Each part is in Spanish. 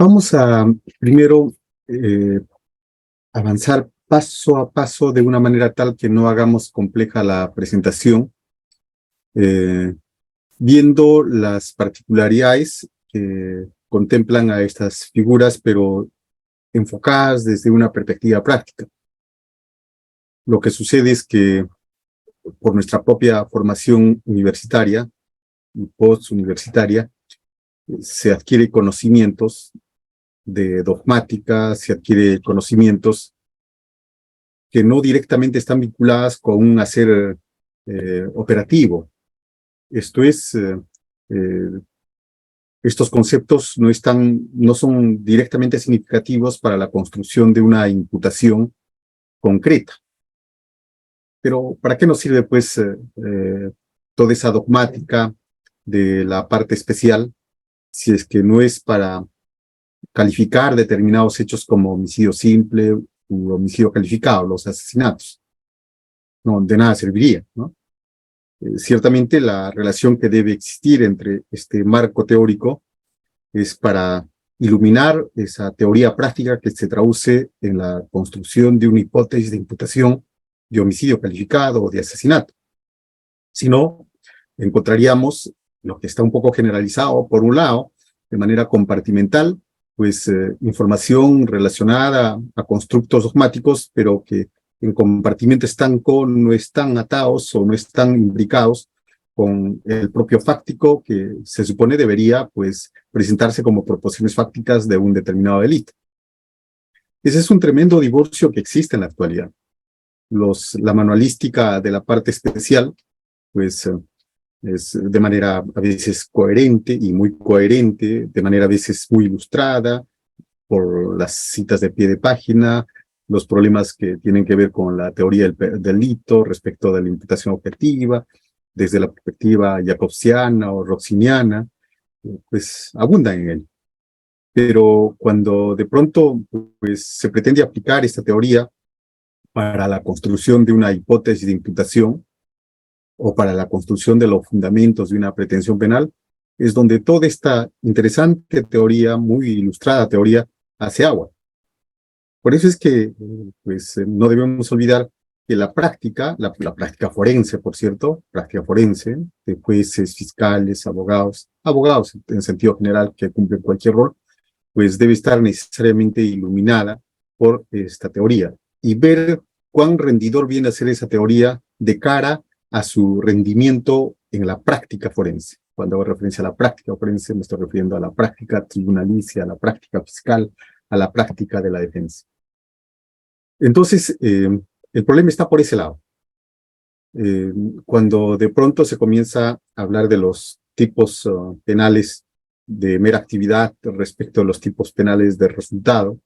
Vamos a primero eh, avanzar paso a paso de una manera tal que no hagamos compleja la presentación, eh, viendo las particularidades que contemplan a estas figuras, pero enfocadas desde una perspectiva práctica. Lo que sucede es que por nuestra propia formación universitaria y postuniversitaria, se adquiere conocimientos de dogmática, se adquiere conocimientos que no directamente están vinculadas con un hacer operativo. Esto es, estos conceptos no son directamente significativos para la construcción de una imputación concreta. Pero ¿para qué nos sirve, pues, toda esa dogmática de la parte especial si es que no es para calificar determinados hechos como homicidio simple u homicidio calificado, los asesinatos? No, de nada serviría, ¿no? Ciertamente la relación que debe existir entre este marco teórico es para iluminar esa teoría práctica que se traduce en la construcción de una hipótesis de imputación de homicidio calificado o de asesinato. Si no, encontraríamos lo que está un poco generalizado, por un lado, de manera compartimental, pues información relacionada a constructos dogmáticos, pero que en compartimento estanco no están atados o no están imbricados con el propio fáctico que se supone debería, pues, presentarse como proposiciones fácticas de un determinado delito. Ese es un tremendo divorcio que existe en la actualidad. La manualística de la parte especial, pues, es de manera a veces coherente y muy coherente, de manera a veces muy ilustrada, por las citas de pie de página, los problemas que tienen que ver con la teoría del delito respecto de la imputación objetiva, desde la perspectiva jacobsiana o roxiniana, pues abundan en él. Pero cuando de pronto pues, se pretende aplicar esta teoría para la construcción de una hipótesis de imputación o para la construcción de los fundamentos de una pretensión penal, es donde toda esta interesante teoría, muy ilustrada teoría, hace agua. Por eso es que pues, no debemos olvidar que la práctica, la práctica forense, por cierto, práctica forense, de jueces, fiscales, abogados en sentido general que cumplen cualquier rol, pues debe estar necesariamente iluminada por esta teoría y ver cuán rendidor viene a ser esa teoría de cara a su rendimiento en la práctica forense. Cuando hago referencia a la práctica forense, me estoy refiriendo a la práctica tribunalicia, a la práctica fiscal, a la práctica de la defensa. Entonces, el problema está por ese lado. Cuando de pronto se comienza a hablar de los tipos penales de mera actividad respecto a los tipos penales de resultado,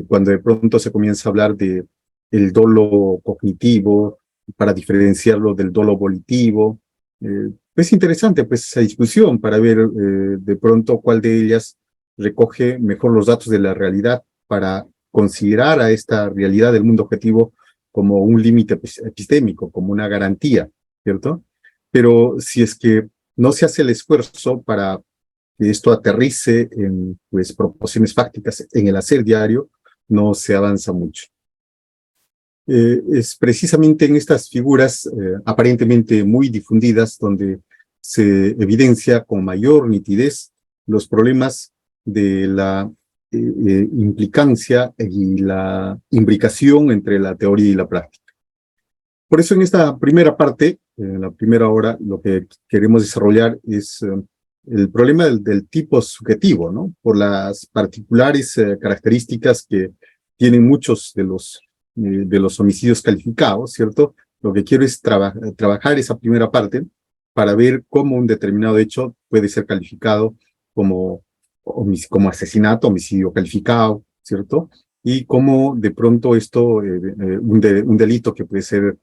cuando de pronto se comienza a hablar de el dolo cognitivo para diferenciarlo del dolo volitivo, es interesante pues esa discusión para ver de pronto cuál de ellas recoge mejor los datos de la realidad para considerar a esta realidad del mundo objetivo como un límite epistémico, como una garantía, ¿cierto? Pero si es que no se hace el esfuerzo para que esto aterrice en pues, proporciones fácticas en el hacer diario, no se avanza mucho. Es precisamente en estas figuras aparentemente muy difundidas donde se evidencia con mayor nitidez los problemas de la implicancia y la imbricación entre la teoría y la práctica. Por eso en esta primera parte, en la primera hora, lo que queremos desarrollar es el problema del tipo subjetivo, ¿no? Por las particulares características que tienen muchos de los homicidios calificados, ¿cierto? Lo que quiero es trabajar esa primera parte para ver cómo un determinado hecho puede ser calificado como asesinato, homicidio calificado, ¿cierto? Y cómo de pronto esto, un delito que puede ser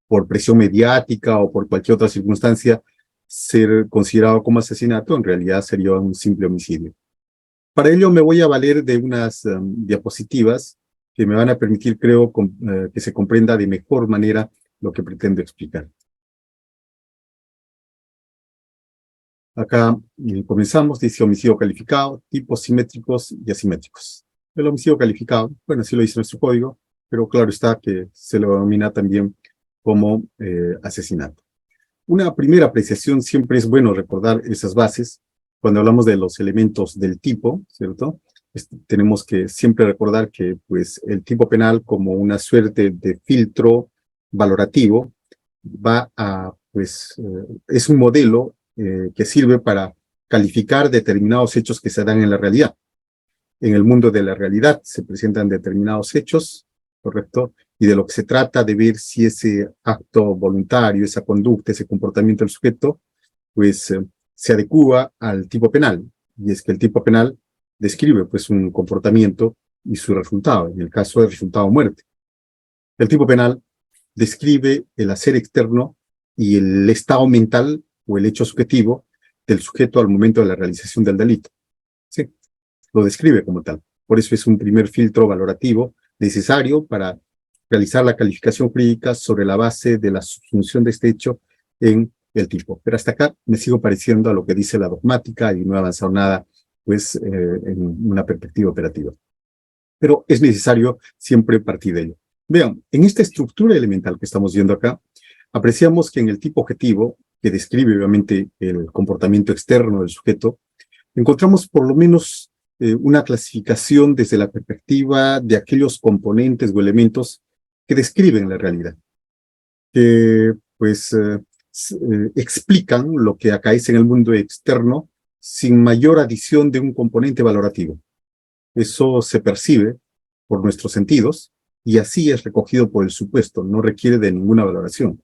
por presión mediática o por cualquier otra circunstancia, ser considerado como asesinato, en realidad sería un simple homicidio. Para ello me voy a valer de unas diapositivas que me van a permitir, creo, que se comprenda de mejor manera lo que pretendo explicar. Acá comenzamos, dice homicidio calificado, tipos simétricos y asimétricos. El homicidio calificado, bueno, así lo dice nuestro código, pero claro está que se lo denomina también como asesinato. Una primera apreciación, siempre es bueno recordar esas bases cuando hablamos de los elementos del tipo, ¿cierto? Tenemos que siempre recordar que pues, el tipo penal como una suerte de filtro valorativo va a, pues, es un modelo que sirve para calificar determinados hechos que se dan en la realidad. En el mundo de la realidad se presentan determinados hechos, ¿correcto? Y de lo que se trata de ver si ese acto voluntario, esa conducta, ese comportamiento del sujeto, pues se adecúa al tipo penal. Y es que el tipo penal describe pues un comportamiento y su resultado, en el caso del resultado muerte. El tipo penal describe el hacer externo y el estado mental o el hecho subjetivo del sujeto al momento de la realización del delito. Sí, lo describe como tal. Por eso es un primer filtro valorativo necesario para realizar la calificación jurídica sobre la base de la subsunción de este hecho en el tipo. Pero hasta acá me sigo pareciendo a lo que dice la dogmática y no he avanzado nada pues, en una perspectiva operativa. Pero es necesario siempre partir de ello. Vean, en esta estructura elemental que estamos viendo acá, apreciamos que en el tipo objetivo, que describe obviamente el comportamiento externo del sujeto, encontramos por lo menos una clasificación desde la perspectiva de aquellos componentes o elementos que describen la realidad, que pues explican lo que acaece en el mundo externo sin mayor adición de un componente valorativo. Eso se percibe por nuestros sentidos y así es recogido por el supuesto, no requiere de ninguna valoración.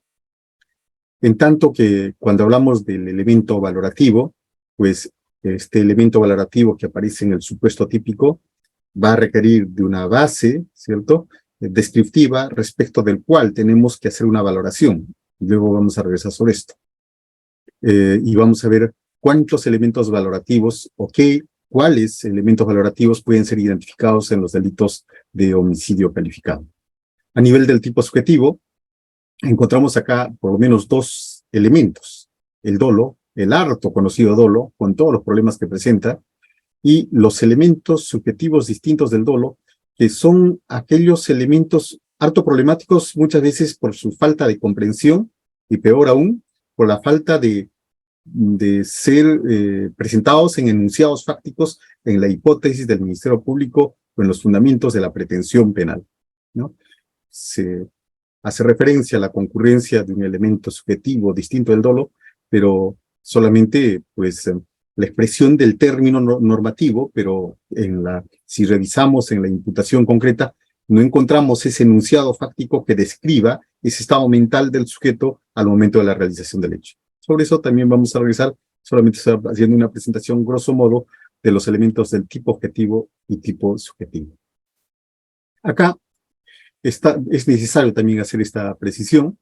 En tanto que cuando hablamos del elemento valorativo, pues este elemento valorativo que aparece en el supuesto típico va a requerir de una base, ¿cierto?, descriptiva respecto del cual tenemos que hacer una valoración. Luego vamos a regresar sobre esto. Y vamos a ver cuántos elementos valorativos o cuáles elementos valorativos pueden ser identificados en los delitos de homicidio calificado. A nivel del tipo subjetivo, encontramos acá por lo menos dos elementos. El dolo, el harto conocido dolo, con todos los problemas que presenta, y los elementos subjetivos distintos del dolo, que son aquellos elementos harto problemáticos muchas veces por su falta de comprensión y peor aún, por la falta de ser presentados en enunciados fácticos en la hipótesis del Ministerio Público o en los fundamentos de la pretensión penal, ¿no? Se hace referencia a la concurrencia de un elemento subjetivo distinto del dolo, pero solamente pues la expresión del término normativo, pero si revisamos en la imputación concreta, no encontramos ese enunciado fáctico que describa ese estado mental del sujeto al momento de la realización del hecho. Sobre eso también vamos a revisar, solamente haciendo una presentación grosso modo de los elementos del tipo objetivo y tipo subjetivo. Acá es necesario también hacer esta precisión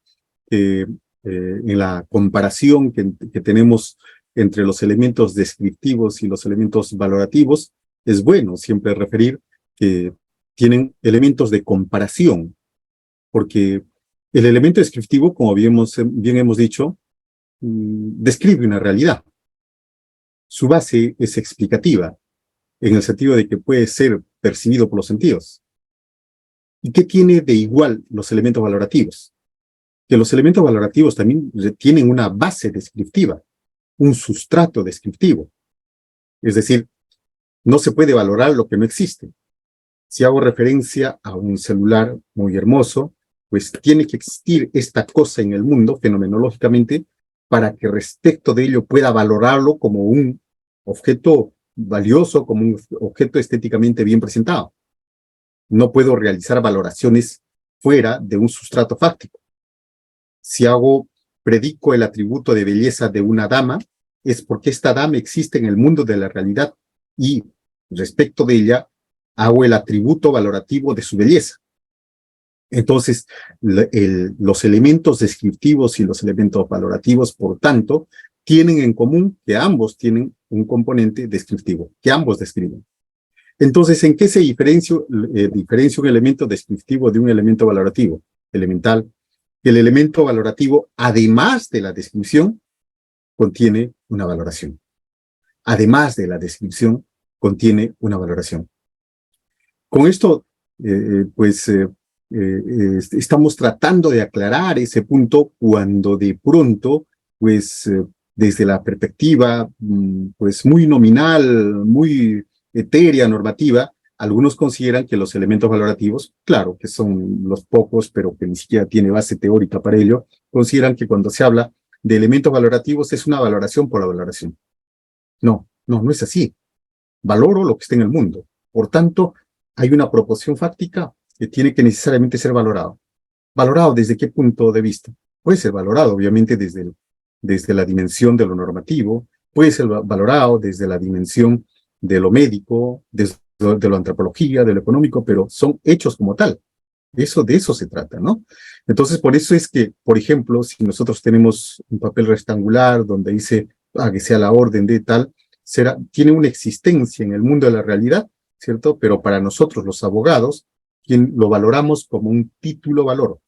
en la comparación que tenemos entre los elementos descriptivos y los elementos valorativos. Es bueno siempre referir que tienen elementos de comparación, porque el elemento descriptivo, como bien hemos dicho, describe una realidad. Su base es explicativa, en el sentido de que puede ser percibido por los sentidos. ¿Y qué tiene de igual los elementos valorativos? Que los elementos valorativos también tienen una base descriptiva, un sustrato descriptivo. Es decir, no se puede valorar lo que no existe. Si hago referencia a un celular muy hermoso, pues tiene que existir esta cosa en el mundo, fenomenológicamente, para que respecto de ello pueda valorarlo como un objeto valioso, como un objeto estéticamente bien presentado. No puedo realizar valoraciones fuera de un sustrato fáctico. Si predico el atributo de belleza de una dama, es porque esta dama existe en el mundo de la realidad y respecto de ella hago el atributo valorativo de su belleza. Entonces, los elementos descriptivos y los elementos valorativos, por tanto, tienen en común que ambos tienen un componente descriptivo, que ambos describen. Entonces, ¿en qué se diferencia un elemento descriptivo de un elemento valorativo? Elemental. El elemento valorativo, además de la descripción, contiene una valoración. Además de la descripción, contiene una valoración. Con esto, estamos tratando de aclarar ese punto cuando de pronto, desde la perspectiva, pues muy nominal, muy etérea, normativa, algunos consideran que los elementos valorativos, claro que son los pocos, pero que ni siquiera tiene base teórica para ello, consideran que cuando se habla de elementos valorativos es una valoración por la valoración. No, no, no es así. Valoro lo que está en el mundo. Por tanto, hay una proposición fáctica que tiene que necesariamente ser valorado. ¿Valorado desde qué punto de vista? Puede ser valorado, obviamente, desde la dimensión de lo normativo, puede ser valorado desde la dimensión de lo médico, desde de la antropología, de lo económico, pero son hechos como tal. De eso se trata, ¿no? Entonces, por eso es que, por ejemplo, si nosotros tenemos un papel rectangular donde dice que sea la orden de tal, tiene una existencia en el mundo de la realidad, ¿cierto? Pero para nosotros, los abogados, quien lo valoramos como un título valor.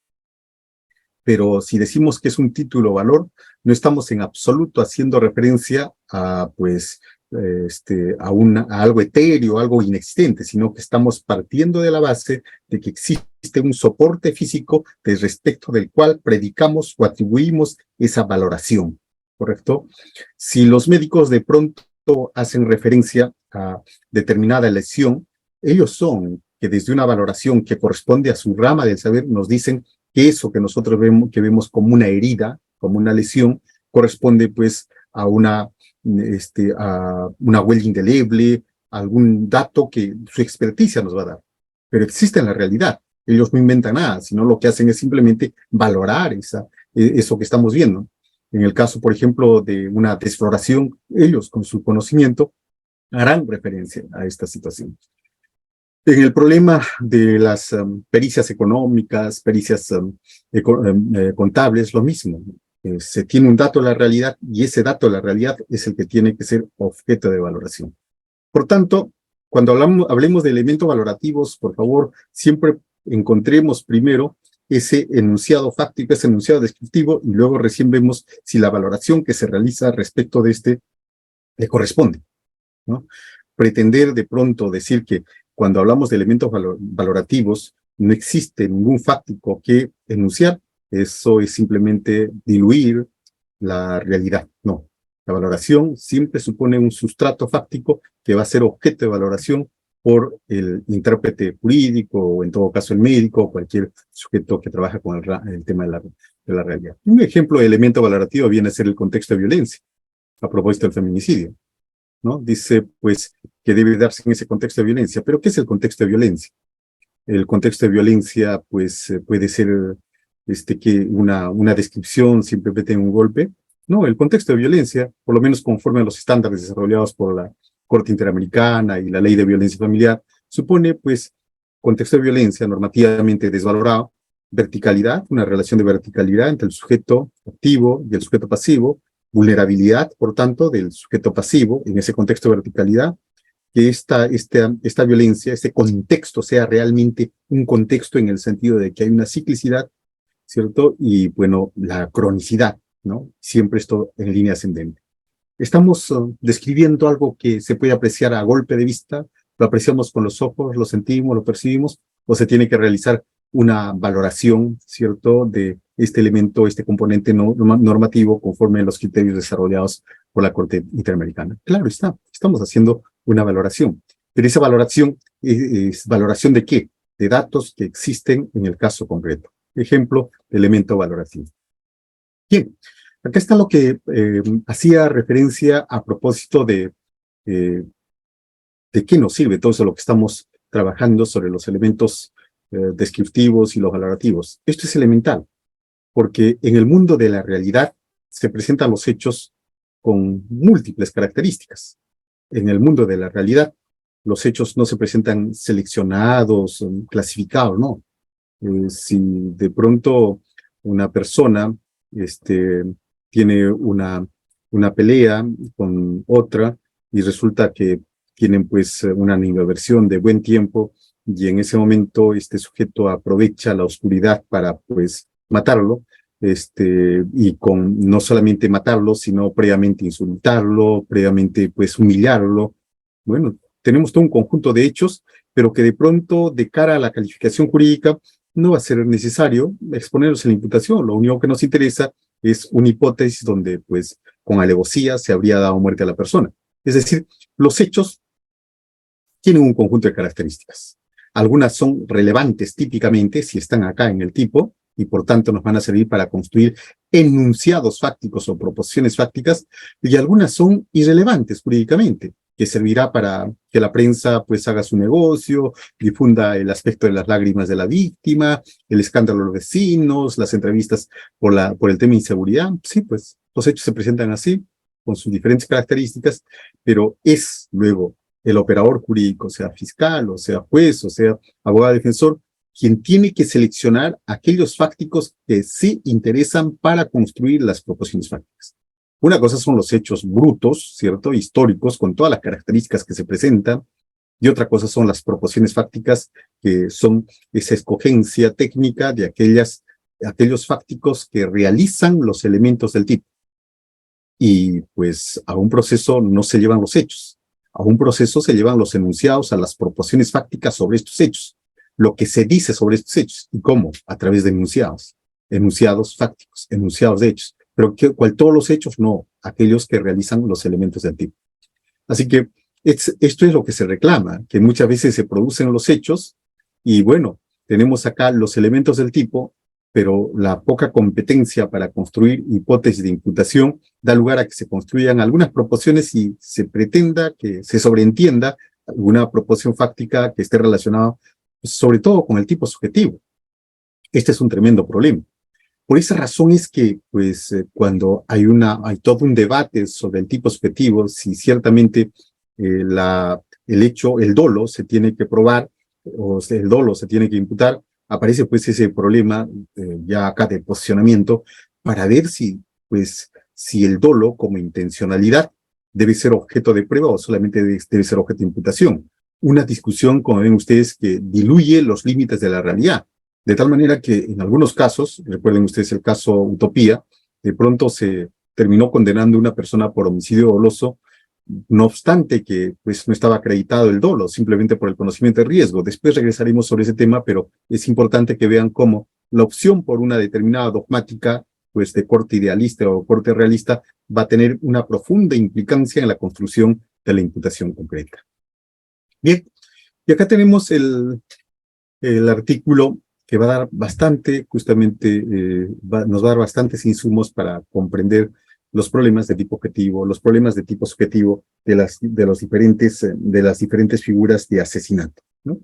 Pero si decimos que es un título valor, no estamos en absoluto haciendo referencia a, a algo etéreo, algo inexistente, sino que estamos partiendo de la base de que existe un soporte físico respecto del cual predicamos o atribuimos esa valoración, ¿correcto? Si los médicos de pronto hacen referencia a determinada lesión, ellos son que desde una valoración que corresponde a su rama del saber nos dicen que eso que nosotros vemos como una herida, como una lesión, corresponde pues a una huella indeleble, algún dato que su experticia nos va a dar. Pero existe en la realidad. Ellos no inventan nada, sino lo que hacen es simplemente valorar eso que estamos viendo. En el caso, por ejemplo, de una desfloración, ellos con su conocimiento harán referencia a esta situación. En el problema de las pericias económicas, pericias contables, lo mismo. Se tiene un dato de la realidad y ese dato de la realidad es el que tiene que ser objeto de valoración. Por tanto, cuando hablemos de elementos valorativos, por favor, siempre encontremos primero ese enunciado fáctico, ese enunciado descriptivo, y luego recién vemos si la valoración que se realiza respecto de este le corresponde, ¿no? Pretender de pronto decir que cuando hablamos de elementos valorativos no existe ningún fáctico que enunciar, eso es simplemente diluir la realidad. No, la valoración siempre supone un sustrato fáctico que va a ser objeto de valoración por el intérprete jurídico o en todo caso el médico o cualquier sujeto que trabaja con el tema de la realidad. Un ejemplo de elemento valorativo viene a ser el contexto de violencia, a propósito del feminicidio, ¿no? Dice, pues, que debe darse en ese contexto de violencia. ¿Pero qué es el contexto de violencia? El contexto de violencia, pues, puede ser que una descripción simplemente de un golpe. No, el contexto de violencia, por lo menos conforme a los estándares desarrollados por la Corte Interamericana y la Ley de Violencia Familiar, supone, pues, contexto de violencia normativamente desvalorado, verticalidad, una relación de verticalidad entre el sujeto activo y el sujeto pasivo, vulnerabilidad, por tanto, del sujeto pasivo en ese contexto de verticalidad, que esta violencia, este contexto sea realmente un contexto en el sentido de que hay una ciclicidad, ¿cierto? Y, bueno, la cronicidad, ¿no? Siempre esto en línea ascendente. Estamos describiendo algo que se puede apreciar a golpe de vista, lo apreciamos con los ojos, lo sentimos, lo percibimos, o se tiene que realizar una valoración, ¿cierto?, de este elemento, este componente normativo conforme a los criterios desarrollados por la Corte Interamericana. Claro está, estamos haciendo una valoración, pero esa valoración es valoración ¿de qué? De datos que existen en el caso concreto. Ejemplo, elemento valorativo. Bien, acá está lo que hacía referencia a propósito de qué nos sirve todo eso lo que estamos trabajando sobre los elementos descriptivos y los valorativos. Esto es elemental, porque en el mundo de la realidad se presentan los hechos con múltiples características. En el mundo de la realidad, los hechos no se presentan seleccionados, clasificados, no. Si de pronto una persona tiene una pelea con otra y resulta que tienen pues una animadversión de buen tiempo y en ese momento este sujeto aprovecha la oscuridad para pues matarlo, y con no solamente matarlo, sino previamente insultarlo, previamente pues humillarlo. Bueno, tenemos todo un conjunto de hechos, pero que de pronto, de cara a la calificación jurídica, no va a ser necesario exponerlos en la imputación. Lo único que nos interesa es una hipótesis donde, pues, con alevosía se habría dado muerte a la persona. Es decir, los hechos tienen un conjunto de características. Algunas son relevantes típicamente si están acá en el tipo y por tanto nos van a servir para construir enunciados fácticos o proposiciones fácticas, y algunas son irrelevantes jurídicamente, que servirá para que la prensa pues haga su negocio, difunda el aspecto de las lágrimas de la víctima, el escándalo de los vecinos, las entrevistas por el tema de inseguridad. Sí, pues los hechos se presentan así, con sus diferentes características, pero es luego el operador jurídico, sea fiscal, o sea juez, o sea abogado defensor, quien tiene que seleccionar aquellos fácticos que sí interesan para construir las proposiciones fácticas. Una cosa son los hechos brutos, ¿cierto? Históricos, con todas las características que se presentan, y otra cosa son las proposiciones fácticas, que son esa escogencia técnica de aquellos fácticos que realizan los elementos del tipo. Y pues a un proceso no se llevan los hechos, a un proceso se llevan los enunciados, a las proposiciones fácticas sobre estos hechos, lo que se dice sobre estos hechos. ¿Y cómo? A través de enunciados, enunciados fácticos, enunciados de hechos. Pero ¿cuál todos los hechos? No, aquellos que realizan los elementos del tipo. Así que esto es lo que se reclama, que muchas veces se producen los hechos y bueno, tenemos acá los elementos del tipo, pero la poca competencia para construir hipótesis de imputación da lugar a que se construyan algunas proposiciones y se pretenda que se sobreentienda alguna proposición fáctica que esté relacionada sobre todo con el tipo subjetivo. Este es un tremendo problema. Por esa razón es que, pues, cuando hay todo un debate sobre el tipo subjetivo, si ciertamente el dolo se tiene que probar, o sea, el dolo se tiene que imputar, aparece pues ese problema ya acá de posicionamiento para ver si el dolo como intencionalidad debe ser objeto de prueba o solamente debe ser objeto de imputación. Una discusión, como ven ustedes, que diluye los límites de la realidad. De tal manera que en algunos casos, recuerden ustedes el caso Utopía, de pronto se terminó condenando a una persona por homicidio doloso, no obstante que pues, no estaba acreditado el dolo, simplemente por el conocimiento de riesgo. Después regresaremos sobre ese tema, pero es importante que vean cómo la opción por una determinada dogmática, pues de corte idealista o corte realista, va a tener una profunda implicancia en la construcción de la imputación concreta. Bien, y acá tenemos el artículo que va a dar bastante, justamente, nos va a dar bastantes insumos para comprender los problemas de tipo objetivo, los problemas de tipo subjetivo de las diferentes figuras de asesinato, ¿no?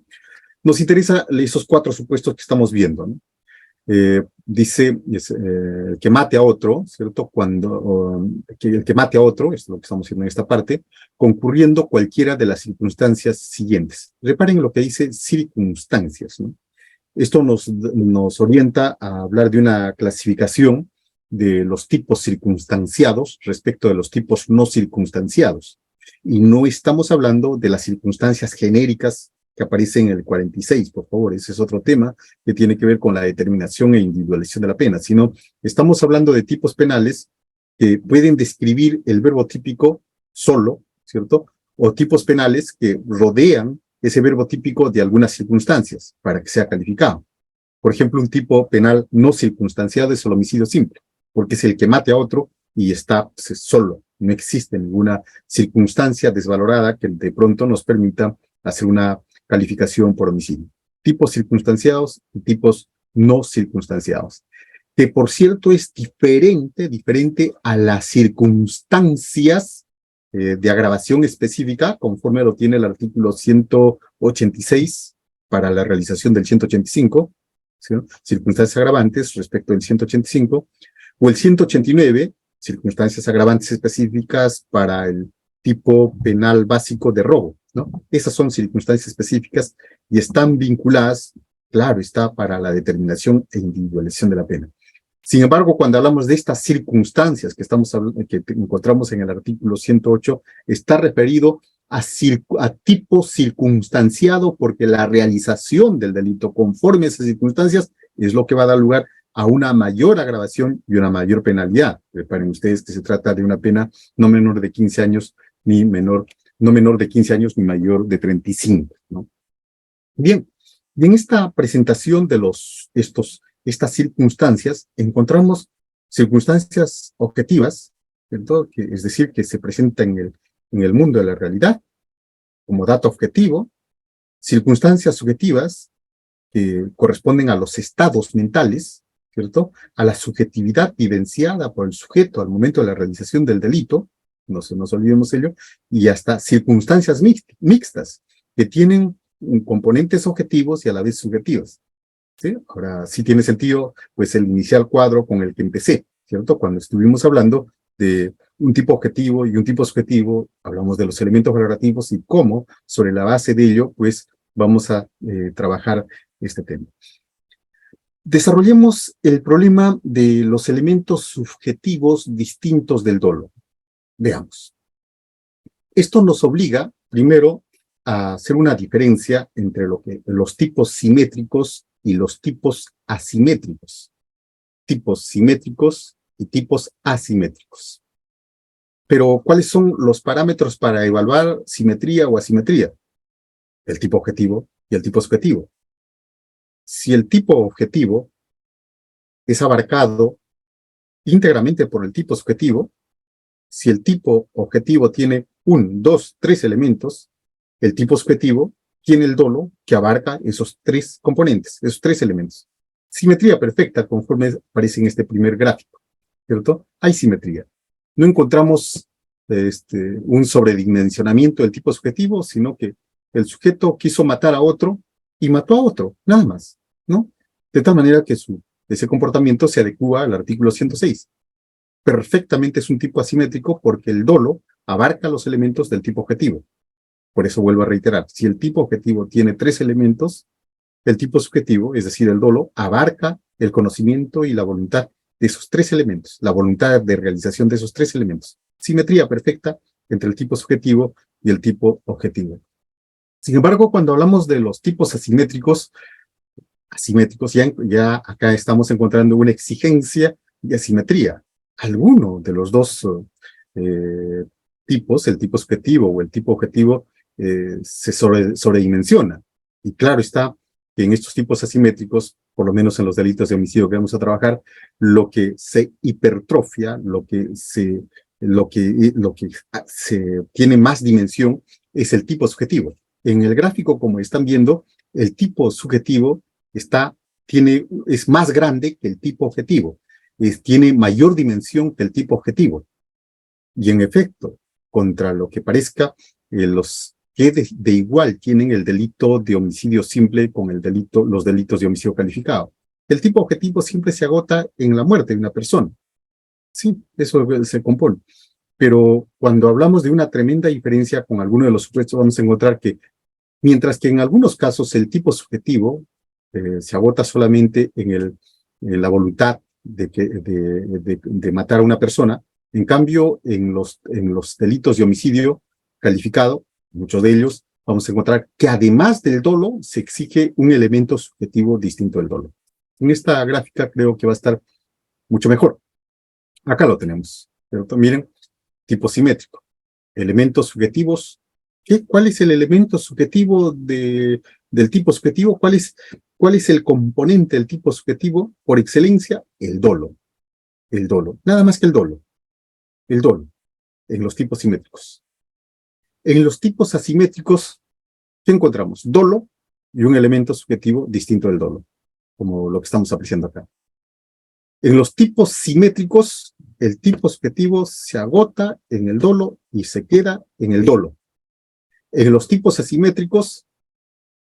Nos interesa esos 4 supuestos que estamos viendo, ¿no? Dice el que mate a otro, ¿cierto? El que mate a otro, esto es lo que estamos haciendo en esta parte, concurriendo cualquiera de las circunstancias siguientes. Reparen lo que dice circunstancias, ¿no? Esto nos orienta a hablar de una clasificación de los tipos circunstanciados respecto de los tipos no circunstanciados. Y no estamos hablando de las circunstancias genéricas que aparecen en el 46, por favor. Ese es otro tema que tiene que ver con la determinación e individualización de la pena, sino estamos hablando de tipos penales que pueden describir el verbo típico solo, ¿cierto? O tipos penales que rodean ese verbo típico de algunas circunstancias para que sea calificado. Por ejemplo, un tipo penal no circunstanciado es el homicidio simple, porque es el que mate a otro y está solo. No existe ninguna circunstancia desvalorada que de pronto nos permita hacer una calificación por homicidio. Tipos circunstanciados y tipos no circunstanciados. Que por cierto es diferente a las circunstancias de agravación específica, conforme lo tiene el artículo 186 para la realización del 185, ¿sí? Circunstancias agravantes respecto del 185, o el 189, circunstancias agravantes específicas para el tipo penal básico de robo, ¿no? Esas son circunstancias específicas y están vinculadas, claro, está para la determinación e individualización de la pena. Sin embargo, cuando hablamos de estas circunstancias que encontramos en el artículo 108, está referido a tipo circunstanciado porque la realización del delito conforme a esas circunstancias es lo que va a dar lugar a una mayor agravación y una mayor penalidad. Reparen ustedes que se trata de una pena no menor de 15 años, no menor de 15 años ni mayor de 35, ¿no? Bien, y en esta presentación de estas circunstancias, encontramos circunstancias objetivas, ¿cierto? Es decir, que se presentan en el mundo de la realidad como dato objetivo, circunstancias subjetivas que corresponden a los estados mentales, ¿cierto? A la subjetividad vivenciada por el sujeto al momento de la realización del delito, no se nos olvidemos ello, y hasta circunstancias mixtas, que tienen componentes objetivos y a la vez subjetivos, ¿sí? Ahora, sí tiene sentido, pues, el inicial cuadro con el que empecé, ¿cierto? Cuando estuvimos hablando de un tipo objetivo y un tipo subjetivo, hablamos de los elementos valorativos y cómo, sobre la base de ello, pues, vamos a trabajar este tema. Desarrollemos el problema de los elementos subjetivos distintos del dolo. Veamos. Esto nos obliga, primero, a hacer una diferencia entre los tipos simétricos y los tipos asimétricos. Tipos simétricos y tipos asimétricos. Pero, ¿cuáles son los parámetros para evaluar simetría o asimetría? El tipo objetivo y el tipo subjetivo. Si el tipo objetivo es abarcado íntegramente por el tipo subjetivo, si el tipo objetivo tiene 1, 2, 3 elementos, el tipo subjetivo tiene el dolo que abarca esos 3 componentes, esos 3 elementos. Simetría perfecta, conforme aparece en este primer gráfico, ¿cierto? Hay simetría. No encontramos un sobredimensionamiento del tipo subjetivo, sino que el sujeto quiso matar a otro y mató a otro, nada más, ¿no? De tal manera que ese comportamiento se adecúa al artículo 106. Perfectamente es un tipo asimétrico porque el dolo abarca los elementos del tipo objetivo. Por eso vuelvo a reiterar, si el tipo objetivo tiene 3 elementos, el tipo subjetivo, es decir, el dolo, abarca el conocimiento y la voluntad de esos 3 elementos, la voluntad de realización de esos 3 elementos. Simetría perfecta entre el tipo subjetivo y el tipo objetivo. Sin embargo, cuando hablamos de los tipos asimétricos, ya acá estamos encontrando una exigencia de asimetría. Alguno de los dos tipos, el tipo subjetivo o el tipo objetivo, se sobredimensiona. Y claro está que en estos tipos asimétricos, por lo menos en los delitos de homicidio que vamos a trabajar, lo que se hipertrofia, lo que se tiene más dimensión es el tipo subjetivo. En el gráfico, como están viendo, el tipo subjetivo es más grande que el tipo objetivo, tiene mayor dimensión que el tipo objetivo. Y en efecto, contra lo que parezca, los que de igual tienen el delito de homicidio simple con los delitos de homicidio calificado. El tipo objetivo siempre se agota en la muerte de una persona. Sí, eso se compone. Pero cuando hablamos de una tremenda diferencia con alguno de los supuestos, vamos a encontrar que, mientras que en algunos casos el tipo subjetivo se agota solamente en la voluntad de matar a una persona, en cambio, en los delitos de homicidio calificado, muchos de ellos, vamos a encontrar que además del dolo, se exige un elemento subjetivo distinto del dolo. En esta gráfica creo que va a estar mucho mejor. Acá lo tenemos. ¿Cierto? Miren, tipo simétrico. Elementos subjetivos. ¿Cuál es el elemento subjetivo del tipo subjetivo? ¿Cuál es el componente del tipo subjetivo? Por excelencia, el dolo. El dolo. Nada más que el dolo. El dolo. En los tipos simétricos. En los tipos asimétricos, ¿qué encontramos? Dolo y un elemento subjetivo distinto del dolo, como lo que estamos apreciando acá. En los tipos simétricos, el tipo subjetivo se agota en el dolo y se queda en el dolo. En los tipos asimétricos,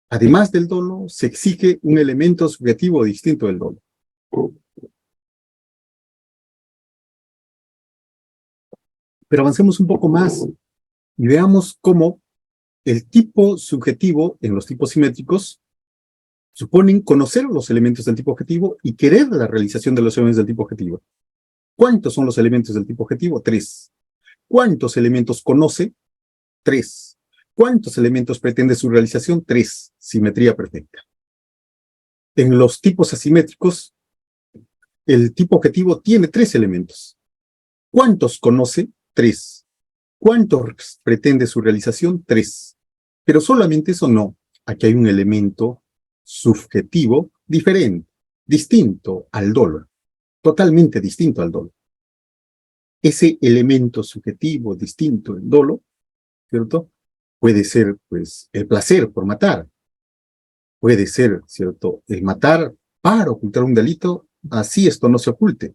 además del dolo, se exige un elemento subjetivo distinto del dolo. Pero avancemos un poco más y veamos cómo el tipo subjetivo en los tipos simétricos suponen conocer los elementos del tipo objetivo y querer la realización de los elementos del tipo objetivo. ¿Cuántos son los elementos del tipo objetivo? 3. ¿Cuántos elementos conoce? 3. ¿Cuántos elementos pretende su realización? 3. Simetría perfecta. En los tipos asimétricos, El tipo objetivo tiene 3 elementos. ¿Cuántos conoce? 3. ¿Cuántos pretende su realización? 3. Pero solamente eso no. Aquí hay un elemento subjetivo diferente, distinto al dolo, totalmente distinto al dolo. Ese elemento subjetivo distinto al dolo, ¿cierto? Puede ser, pues, el placer por matar. Puede ser, ¿cierto? El matar para ocultar un delito, así esto no se oculte.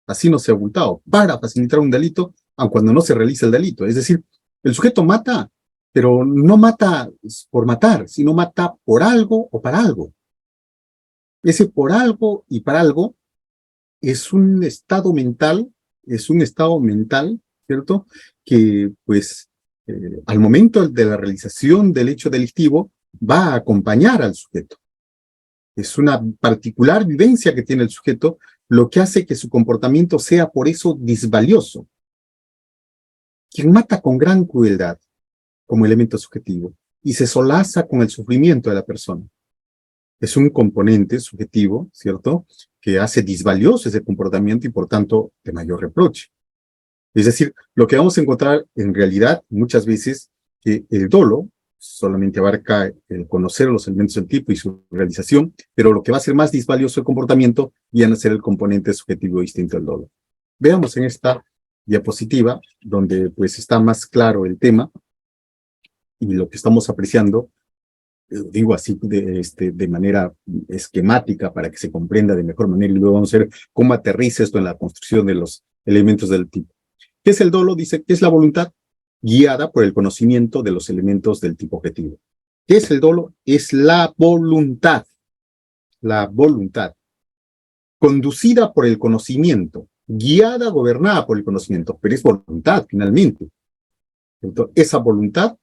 Así no se ha ocultado. Para facilitar un delito, aun cuando no se realiza el delito. Es decir, el sujeto mata, pero no mata por matar, sino mata por algo o para algo. Ese por algo y para algo es un estado mental, ¿cierto? Que, pues, al momento de la realización del hecho delictivo, va a acompañar al sujeto. Es una particular vivencia que tiene el sujeto, lo que hace que su comportamiento sea por eso disvalioso. Quien mata con gran crueldad, como elemento subjetivo, y se solaza con el sufrimiento de la persona, es un componente subjetivo, ¿cierto?, que hace disvalioso ese comportamiento y por tanto de mayor reproche. Es decir, lo que vamos a encontrar en realidad muchas veces que el dolo solamente abarca el conocer los elementos del tipo y su realización, pero lo que va a ser más disvalioso el comportamiento viene a ser el componente subjetivo distinto al dolo. Veamos en esta diapositiva, donde pues está más claro el tema y lo que estamos apreciando, digo así de manera esquemática para que se comprenda de mejor manera y luego vamos a ver cómo aterriza esto en la construcción de los elementos del tipo. ¿Qué es el dolo? Dice que es la voluntad guiada por el conocimiento de los elementos del tipo objetivo. ¿Qué es el dolo? Es la voluntad, conducida por el conocimiento, guiada, gobernada por el conocimiento, pero es voluntad finalmente. Entonces, esa voluntad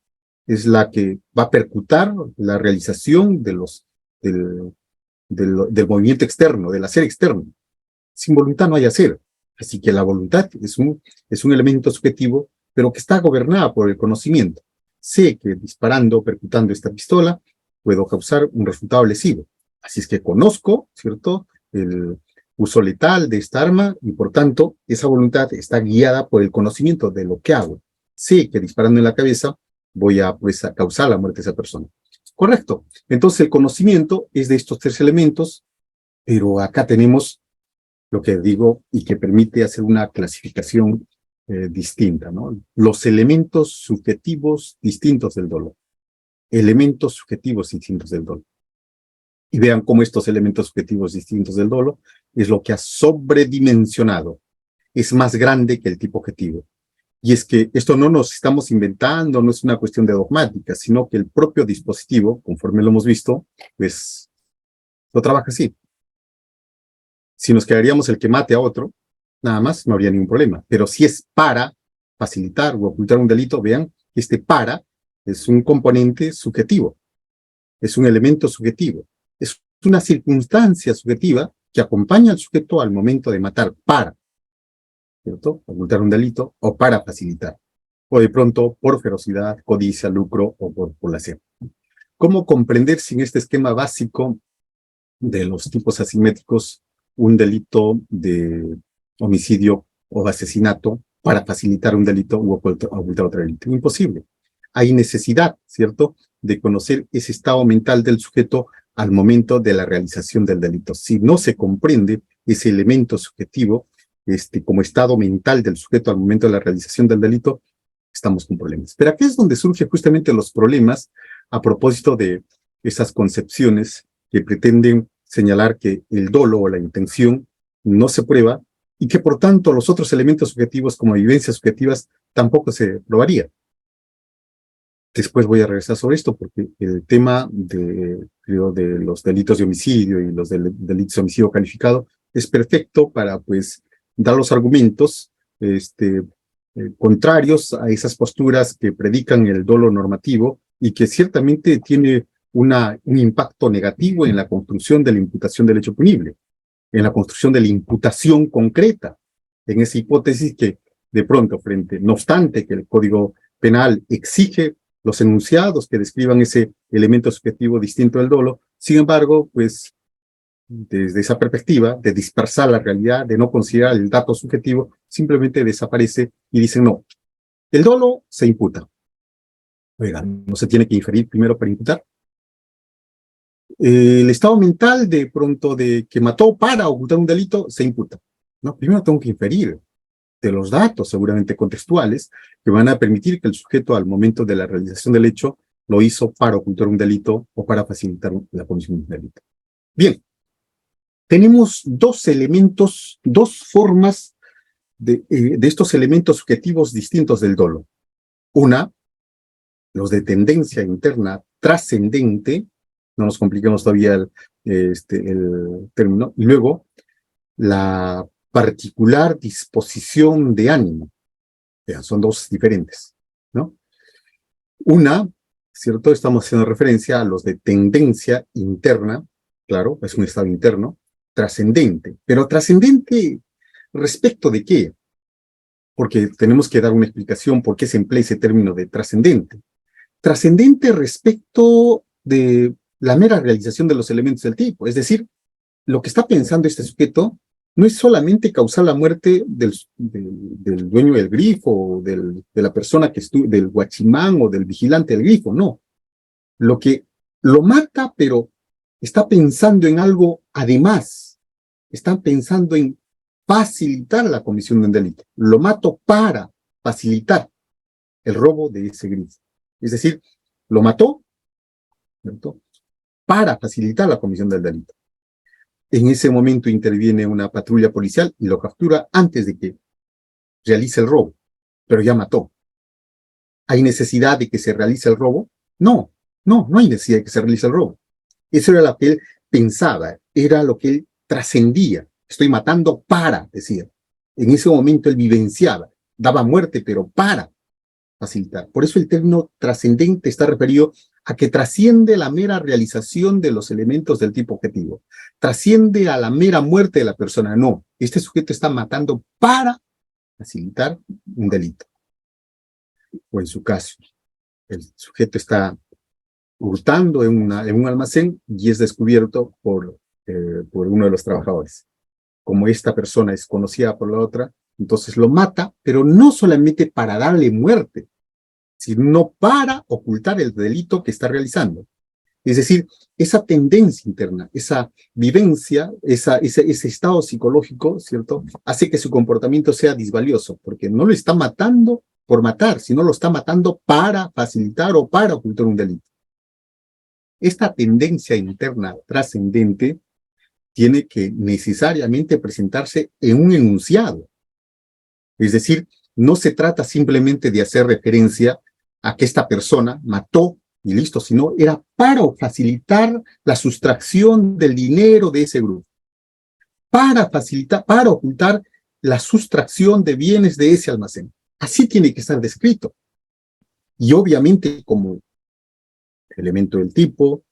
es la que va a percutar la realización del movimiento externo, del hacer externo. Sin voluntad no hay hacer. Así que la voluntad es un elemento subjetivo, pero que está gobernada por el conocimiento. Sé que disparando, percutando esta pistola, puedo causar un resultado lesivo. Así es que conozco, ¿cierto?, el uso letal de esta arma y por tanto esa voluntad está guiada por el conocimiento de lo que hago. Sé que disparando en la cabeza voy a causar la muerte de esa persona. Correcto. Entonces el conocimiento es de estos 3 elementos, pero acá tenemos lo que digo y que permite hacer una clasificación distinta, ¿no? Los elementos subjetivos distintos del dolo. Elementos subjetivos distintos del dolo. Y vean cómo estos elementos subjetivos distintos del dolo es lo que ha sobredimensionado. Es más grande que el tipo objetivo. Y es que esto no nos estamos inventando, no es una cuestión de dogmática, sino que el propio dispositivo, conforme lo hemos visto, pues lo trabaja así. Si nos quedaríamos el que mate a otro, nada más, no habría ningún problema. Pero si es para facilitar o ocultar un delito, vean, este para es un componente subjetivo, es un elemento subjetivo, es una circunstancia subjetiva que acompaña al sujeto al momento de matar para, ¿cierto?, ocultar un delito o para facilitar. O de pronto por ferocidad, codicia, lucro o por población. ¿Cómo comprender sin este esquema básico de los tipos asimétricos un delito de homicidio o asesinato para facilitar un delito u ocultar otro delito? Imposible. Hay necesidad, ¿cierto?, de conocer ese estado mental del sujeto al momento de la realización del delito. Si no se comprende ese elemento subjetivo como estado mental del sujeto al momento de la realización del delito, estamos con problemas. Pero aquí es donde surgen justamente los problemas a propósito de esas concepciones que pretenden señalar que el dolo o la intención no se prueba y que por tanto los otros elementos subjetivos como vivencias subjetivas tampoco se probaría. Después voy a regresar sobre esto porque el tema de los delitos de homicidio y los delitos de homicidio calificado es perfecto para pues dar los argumentos contrarios a esas posturas que predican el dolo normativo y que ciertamente tiene un impacto negativo en la construcción de la imputación del hecho punible, en la construcción de la imputación concreta, en esa hipótesis que de pronto no obstante que el Código Penal exige los enunciados que describan ese elemento subjetivo distinto del dolo, sin embargo, pues desde esa perspectiva, de dispersar la realidad, de no considerar el dato subjetivo, simplemente desaparece y dicen no. El dolo se imputa. Oiga, no se tiene que inferir primero para imputar. El estado mental de pronto de que mató para ocultar un delito se imputa. No, primero tengo que inferir de los datos seguramente contextuales que van a permitir que el sujeto al momento de la realización del hecho lo hizo para ocultar un delito o para facilitar la comisión de un delito. Bien, tenemos dos elementos, dos formas de estos elementos subjetivos distintos del dolo. Una, los de tendencia interna trascendente, no nos compliquemos todavía el término, y luego la particular disposición de ánimo. Vean, son dos diferentes, ¿no? Una, ¿cierto? Estamos haciendo referencia a los de tendencia interna, claro, es un estado interno, trascendente. Pero trascendente, ¿respecto de qué? Porque tenemos que dar una explicación por qué se emplea ese término de trascendente. Trascendente respecto de la mera realización de los elementos del tipo. Es decir, lo que está pensando este sujeto no es solamente causar la muerte del dueño del grifo, o de la persona que estuvo, del guachimán o del vigilante del grifo, no. Lo que lo mata, pero está pensando en algo además. Está pensando en facilitar la comisión de un delito. Lo mato para facilitar el robo de ese grifo. Es decir, lo mató, ¿cierto?, para facilitar la comisión del delito. En ese momento interviene una patrulla policial y lo captura antes de que realice el robo, pero ya mató. ¿Hay necesidad de que se realice el robo? No, no hay necesidad de que se realice el robo. Eso era lo que él pensaba, era lo que él trascendía. Estoy matando para, decía. En ese momento él vivenciaba, daba muerte, pero para facilitar. Por eso el término trascendente está referido a que trasciende la mera realización de los elementos del tipo objetivo. Trasciende a la mera muerte de la persona. No, este sujeto está matando para facilitar un delito. O en su caso, el sujeto está hurtando en un almacén y es descubierto por uno de los trabajadores. Como esta persona es conocida por la otra, entonces lo mata, pero no solamente para darle muerte, sino para ocultar el delito que está realizando. Es decir, esa tendencia interna, esa vivencia, ese estado psicológico, ¿cierto?, hace que su comportamiento sea disvalioso, porque no lo está matando por matar, sino lo está matando para facilitar o para ocultar un delito. Esta tendencia interna trascendente tiene que necesariamente presentarse en un enunciado. Es decir, no se trata simplemente de hacer referencia a que esta persona mató y listo, sino era para facilitar la sustracción del dinero de ese grupo, para facilitar, para ocultar la sustracción de bienes de ese almacén. Así tiene que estar descrito. Y obviamente como elemento del tipo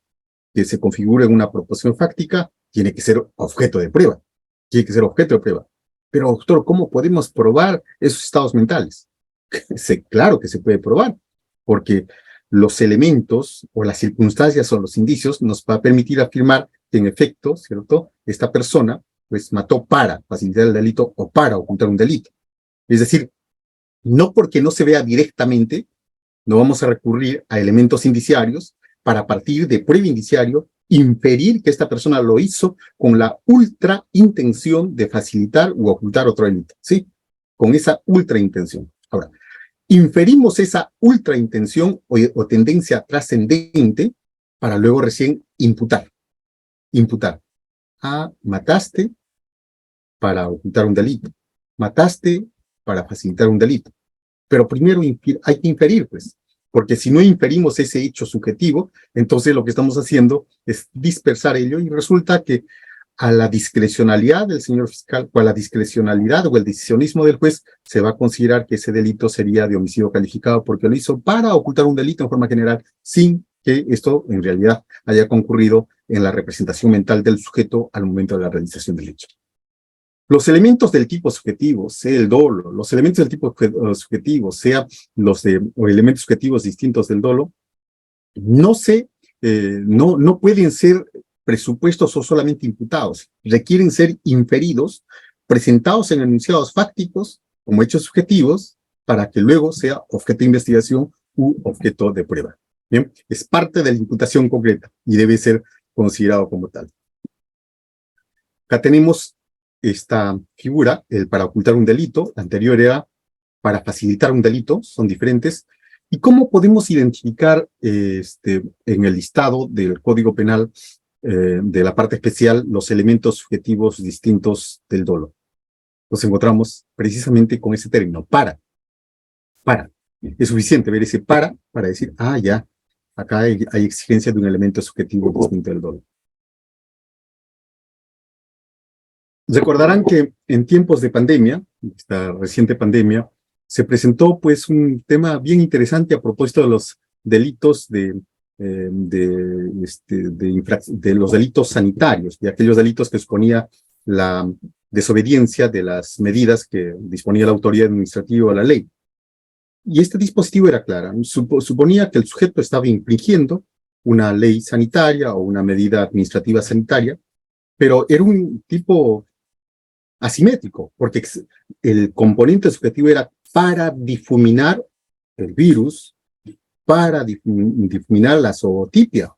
que se configura en una proposición fáctica, tiene que ser objeto de prueba. Tiene que ser objeto de prueba. Pero, doctor, ¿cómo podemos probar esos estados mentales? Claro que se puede probar, porque los elementos o las circunstancias o los indicios nos va a permitir afirmar que en efecto, ¿cierto?, esta persona pues mató para facilitar el delito o para ocultar un delito. Es decir, no porque no se vea directamente, no vamos a recurrir a elementos indiciarios para a partir de prueba indiciario inferir que esta persona lo hizo con la ultra intención de facilitar u ocultar otro delito, ¿sí? Con esa ultra intención. Ahora, inferimos esa ultra intención o tendencia trascendente para luego recién imputar. Imputar. Ah, mataste para ocultar un delito. Mataste para facilitar un delito. Pero primero hay que inferir, pues. Porque si no inferimos ese hecho subjetivo, entonces lo que estamos haciendo es dispersar ello y resulta que a la discrecionalidad del señor fiscal o a la discrecionalidad o el decisionismo del juez se va a considerar que ese delito sería de homicidio calificado porque lo hizo para ocultar un delito en forma general sin que esto en realidad haya concurrido en la representación mental del sujeto al momento de la realización del hecho. Los elementos del tipo subjetivo, sea el dolo, los elementos del tipo subjetivo, sea o elementos subjetivos distintos del dolo, no pueden ser presupuestos o solamente imputados. Requieren ser inferidos, presentados en enunciados fácticos como hechos subjetivos, para que luego sea objeto de investigación u objeto de prueba. Bien, es parte de la imputación concreta y debe ser considerado como tal. Acá tenemos esta figura, el para ocultar un delito. La anterior era para facilitar un delito, son diferentes. ¿Y cómo podemos identificar en el listado del Código Penal de la parte especial los elementos subjetivos distintos del dolo? Nos encontramos precisamente con ese término, para. Es suficiente ver ese para decir, ah, ya, acá hay exigencia de un elemento subjetivo distinto del dolo. Recordarán que en tiempos de pandemia, esta reciente pandemia, se presentó pues un tema bien interesante a propósito de los delitos de los delitos sanitarios, de aquellos delitos que exponía la desobediencia de las medidas que disponía la autoridad administrativa o la ley. Y este dispositivo era claro, suponía que el sujeto estaba infringiendo una ley sanitaria o una medida administrativa sanitaria, pero era un tipo asimétrico, porque el componente subjetivo era para difuminar el virus, para difuminar la zootipia.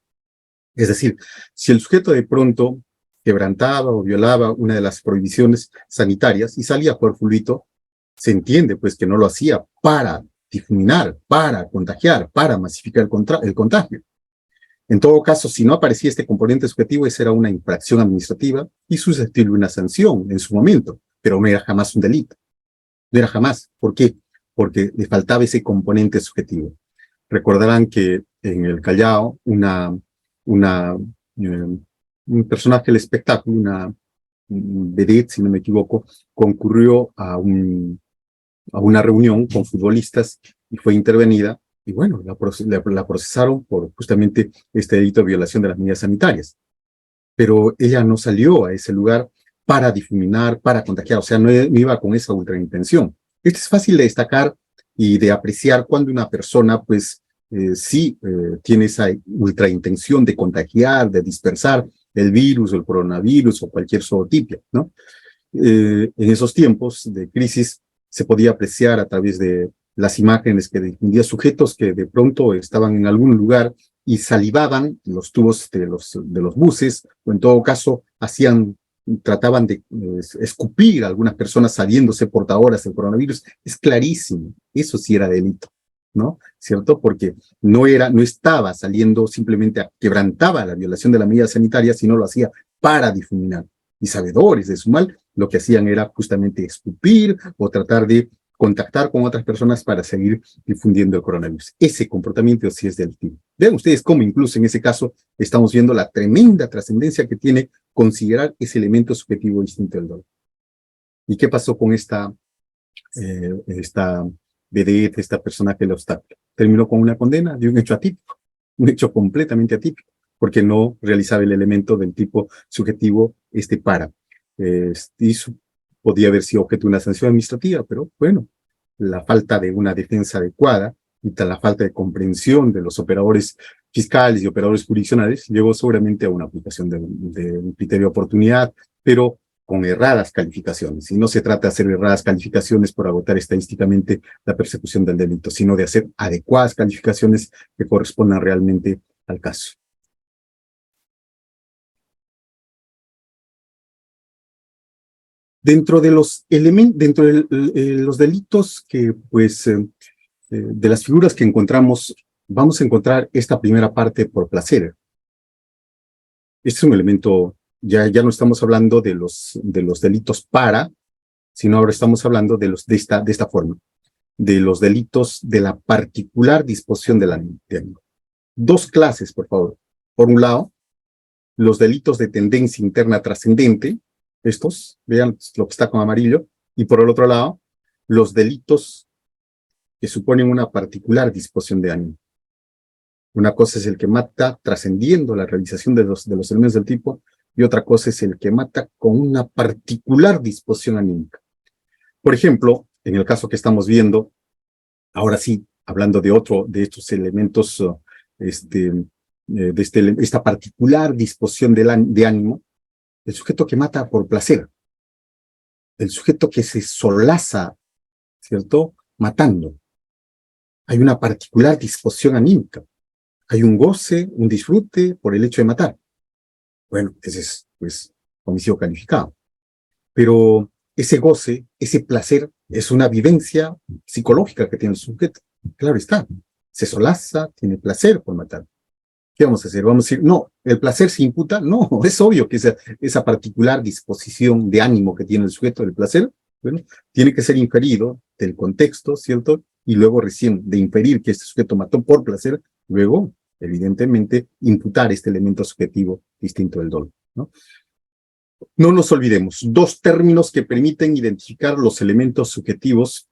Es decir, si el sujeto de pronto quebrantaba o violaba una de las prohibiciones sanitarias y salía por fulvito, se entiende pues que no lo hacía para difuminar, para contagiar, para masificar el contagio. En todo caso, si no aparecía este componente subjetivo, esa era una infracción administrativa y susceptible de una sanción en su momento, pero no era jamás un delito. No era jamás. ¿Por qué? Porque le faltaba ese componente subjetivo. Recordarán que en el Callao, un personaje del espectáculo, una vedette, si no me equivoco, concurrió a una reunión con futbolistas y fue intervenida, y bueno, la procesaron por justamente este delito de violación de las medidas sanitarias. Pero ella no salió a ese lugar para difuminar, para contagiar, o sea, no iba con esa ultraintención. Esto es fácil de destacar y de apreciar cuando una persona, pues, sí tiene esa ultraintención de contagiar, de dispersar el virus, o el coronavirus, o cualquier zootipia, ¿no? En esos tiempos de crisis se podía apreciar a través de las imágenes que difundía sujetos que de pronto estaban en algún lugar y salivaban los tubos de los buses, o en todo caso trataban de escupir a algunas personas sabiéndose portadoras del coronavirus. Es clarísimo, eso sí era delito, ¿no? ¿Cierto? Porque no estaba saliendo simplemente a quebrantaba la violación de la medida sanitaria, sino lo hacía para difuminar. Y sabedores de su mal, lo que hacían era justamente escupir o tratar de contactar con otras personas para seguir difundiendo el coronavirus. Ese comportamiento sí es delictivo. Vean ustedes cómo incluso en ese caso estamos viendo la tremenda trascendencia que tiene considerar ese elemento subjetivo distinto del dolo. ¿Y qué pasó con esta vedette, esta personaje del obstáculo? Terminó con una condena de un hecho atípico, un hecho completamente atípico, porque no realizaba el elemento del tipo subjetivo para. Podía haber sido objeto de una sanción administrativa, pero bueno, la falta de una defensa adecuada y la falta de comprensión de los operadores fiscales y operadores jurisdiccionales llevó seguramente a una aplicación de un criterio de oportunidad, pero con erradas calificaciones. Y no se trata de hacer erradas calificaciones por agotar estadísticamente la persecución del delito, sino de hacer adecuadas calificaciones que correspondan realmente al caso. Dentro de los los delitos que, pues, de las figuras que encontramos, vamos a encontrar esta primera parte por placer. Este es un elemento, ya no estamos hablando de los delitos sino ahora estamos hablando de esta forma, de los delitos de la particular disposición del ánimo. Dos clases, por favor. Por un lado, los delitos de tendencia interna trascendente, estos, vean lo que está con amarillo, y por el otro lado, los delitos que suponen una particular disposición de ánimo. Una cosa es el que mata trascendiendo la realización de los elementos del tipo, y otra cosa es el que mata con una particular disposición anímica. Por ejemplo, en el caso que estamos viendo, ahora sí, hablando de estos elementos esta particular disposición de ánimo, el sujeto que mata por placer, el sujeto que se solaza, ¿cierto?, matando. Hay una particular disposición anímica. Hay un goce, un disfrute por el hecho de matar. Bueno, ese es, pues, homicidio calificado. Pero ese goce, ese placer, es una vivencia psicológica que tiene el sujeto. Claro está. Se solaza, tiene placer por matar. ¿Qué vamos a hacer? Vamos a decir, no, el placer se imputa. No, es obvio que esa particular disposición de ánimo que tiene el sujeto del placer, bueno, tiene que ser inferido del contexto, ¿cierto? Y luego recién de inferir que este sujeto mató por placer, luego, evidentemente, imputar este elemento subjetivo distinto del dolo, ¿no? No nos olvidemos, dos términos que permiten identificar los elementos subjetivos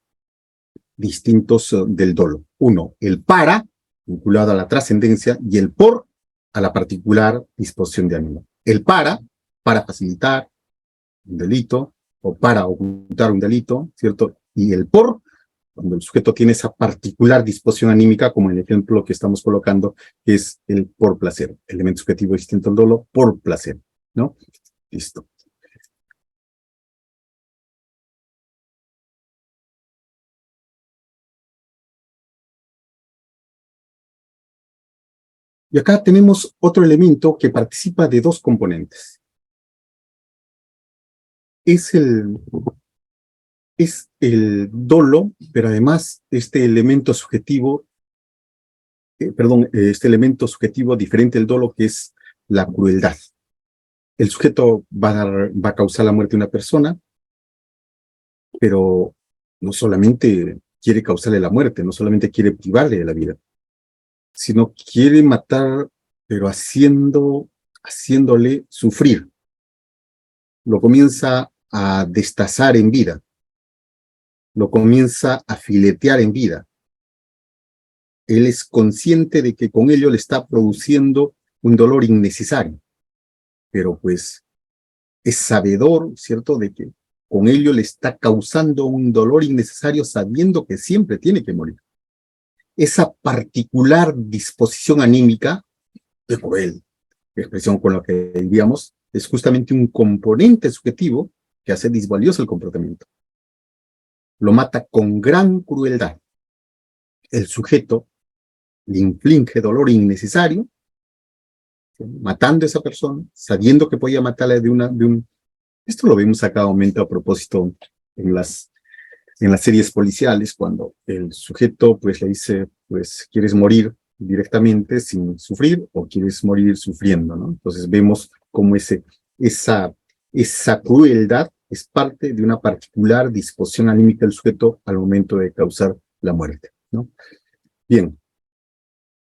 distintos del dolo. Uno, el para, vinculado a la trascendencia, y el por, a la particular disposición de ánimo. El para facilitar un delito, o para ocultar un delito, ¿cierto? Y el por, cuando el sujeto tiene esa particular disposición anímica, como en el ejemplo que estamos colocando, que es el por placer, elemento subjetivo distinto al dolo, por placer, ¿no? Listo. Y acá tenemos otro elemento que participa de dos componentes. Es el dolo, pero además este elemento subjetivo, este elemento subjetivo diferente del dolo, que es la crueldad. El sujeto va a causar la muerte de una persona, pero no solamente quiere causarle la muerte, no solamente quiere privarle de la vida, sino quiere matar, pero haciéndole sufrir. Lo comienza a destazar en vida, lo comienza a filetear en vida. Él es consciente de que con ello le está produciendo un dolor innecesario, pero pues es sabedor, ¿cierto?, de que con ello le está causando un dolor innecesario sabiendo que siempre tiene que morir. Esa particular disposición anímica, de cruel, expresión con la que vivíamos, es justamente un componente subjetivo que hace disvalioso el comportamiento. Lo mata con gran crueldad. El sujeto le inflige dolor innecesario, matando a esa persona, sabiendo que podía matarla Esto lo vemos a cada momento a propósito en las series policiales, cuando el sujeto pues le dice, pues, ¿quieres morir directamente sin sufrir o quieres morir sufriendo, ¿no? Entonces vemos cómo esa crueldad es parte de una particular disposición anímica del sujeto al momento de causar la muerte, ¿no? Bien,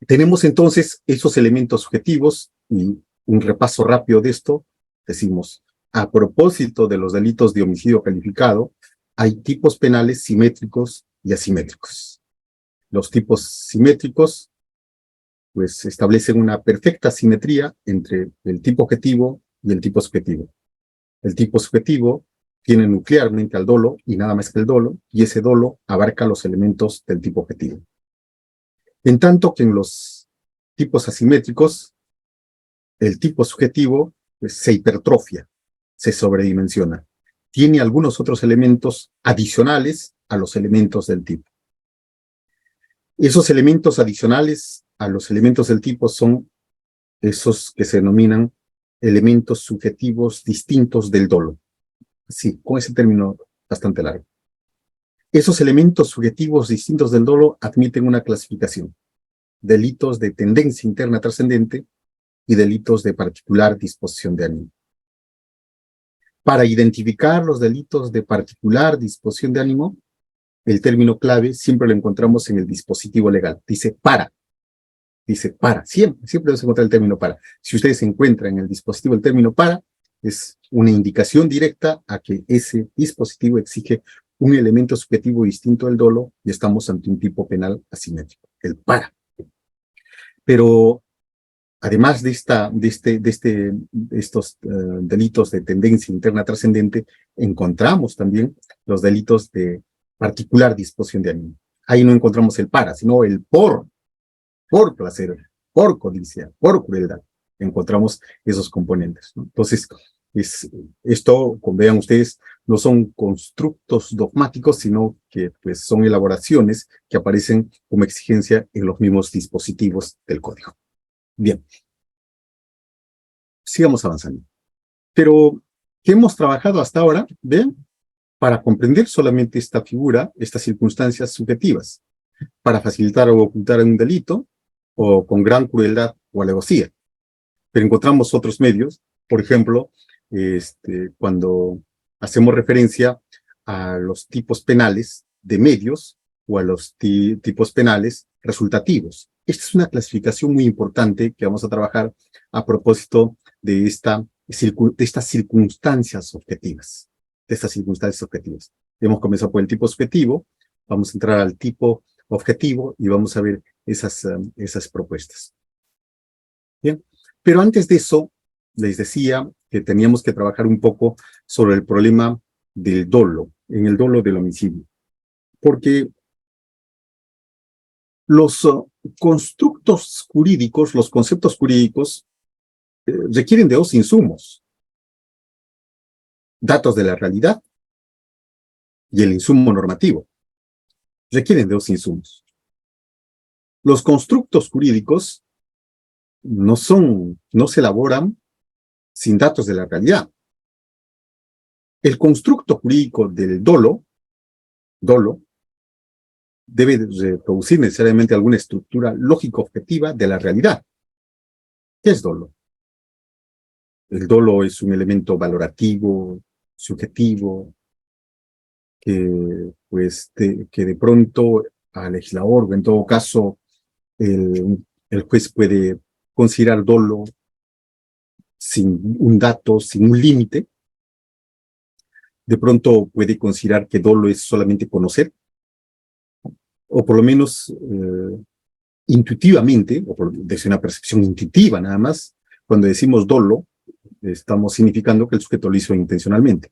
tenemos entonces esos elementos subjetivos y un repaso rápido de esto. Decimos, a propósito de los delitos de homicidio calificado, hay tipos penales simétricos y asimétricos. Los tipos simétricos pues establecen una perfecta simetría entre el tipo objetivo y el tipo subjetivo. El tipo subjetivo tiene nuclearmente al dolo y nada más que el dolo, y ese dolo abarca los elementos del tipo objetivo. En tanto que en los tipos asimétricos, el tipo subjetivo pues, se hipertrofia, se sobredimensiona. Tiene algunos otros elementos adicionales a los elementos del tipo. Esos elementos adicionales a los elementos del tipo son esos que se denominan elementos subjetivos distintos del dolo. Sí, con ese término bastante largo. Esos elementos subjetivos distintos del dolo admiten una clasificación: delitos de tendencia interna trascendente y delitos de particular disposición de ánimo. Para identificar los delitos de particular disposición de ánimo, el término clave siempre lo encontramos en el dispositivo legal. Dice para, siempre debes encontrar el término para. Si ustedes encuentran en el dispositivo el término para, es una indicación directa a que ese dispositivo exige un elemento subjetivo distinto del dolo y estamos ante un tipo penal asimétrico, el para. Pero además de estos delitos de tendencia interna trascendente, encontramos también los delitos de particular disposición de ánimo. Ahí no encontramos el para, sino el por placer. por codicia, por crueldad, encontramos esos componentes, ¿no? Entonces, esto, como vean ustedes, no son constructos dogmáticos, sino que pues, son elaboraciones que aparecen como exigencia en los mismos dispositivos del código. Bien, sigamos avanzando. Pero, ¿qué hemos trabajado hasta ahora? Vean, para comprender solamente esta figura, estas circunstancias subjetivas, para facilitar o ocultar un delito, o con gran crueldad o alevosía. Pero encontramos otros medios, por ejemplo, cuando hacemos referencia a los tipos penales de medios o a los tipos penales resultativos. Esta es una clasificación muy importante que vamos a trabajar a propósito de estas circunstancias objetivas. Hemos comenzado por el tipo subjetivo, vamos a entrar al tipo objetivo y vamos a ver esas propuestas. Bien, pero antes de eso, les decía que teníamos que trabajar un poco sobre el problema del dolo, en el dolo del homicidio. Porque los constructos jurídicos, los conceptos jurídicos, requieren de dos insumos: datos de la realidad y el insumo normativo. Requieren de dos insumos. Los constructos jurídicos no se elaboran sin datos de la realidad. El constructo jurídico del dolo debe reproducir necesariamente alguna estructura lógico-objetiva de la realidad. ¿Qué es dolo? El dolo es un elemento valorativo, subjetivo, que de pronto al legislador, o en todo caso el juez puede considerar dolo sin un dato, sin un límite. De pronto puede considerar que dolo es solamente conocer, o por lo menos intuitivamente, o desde una percepción intuitiva nada más. Cuando decimos dolo, estamos significando que el sujeto lo hizo intencionalmente.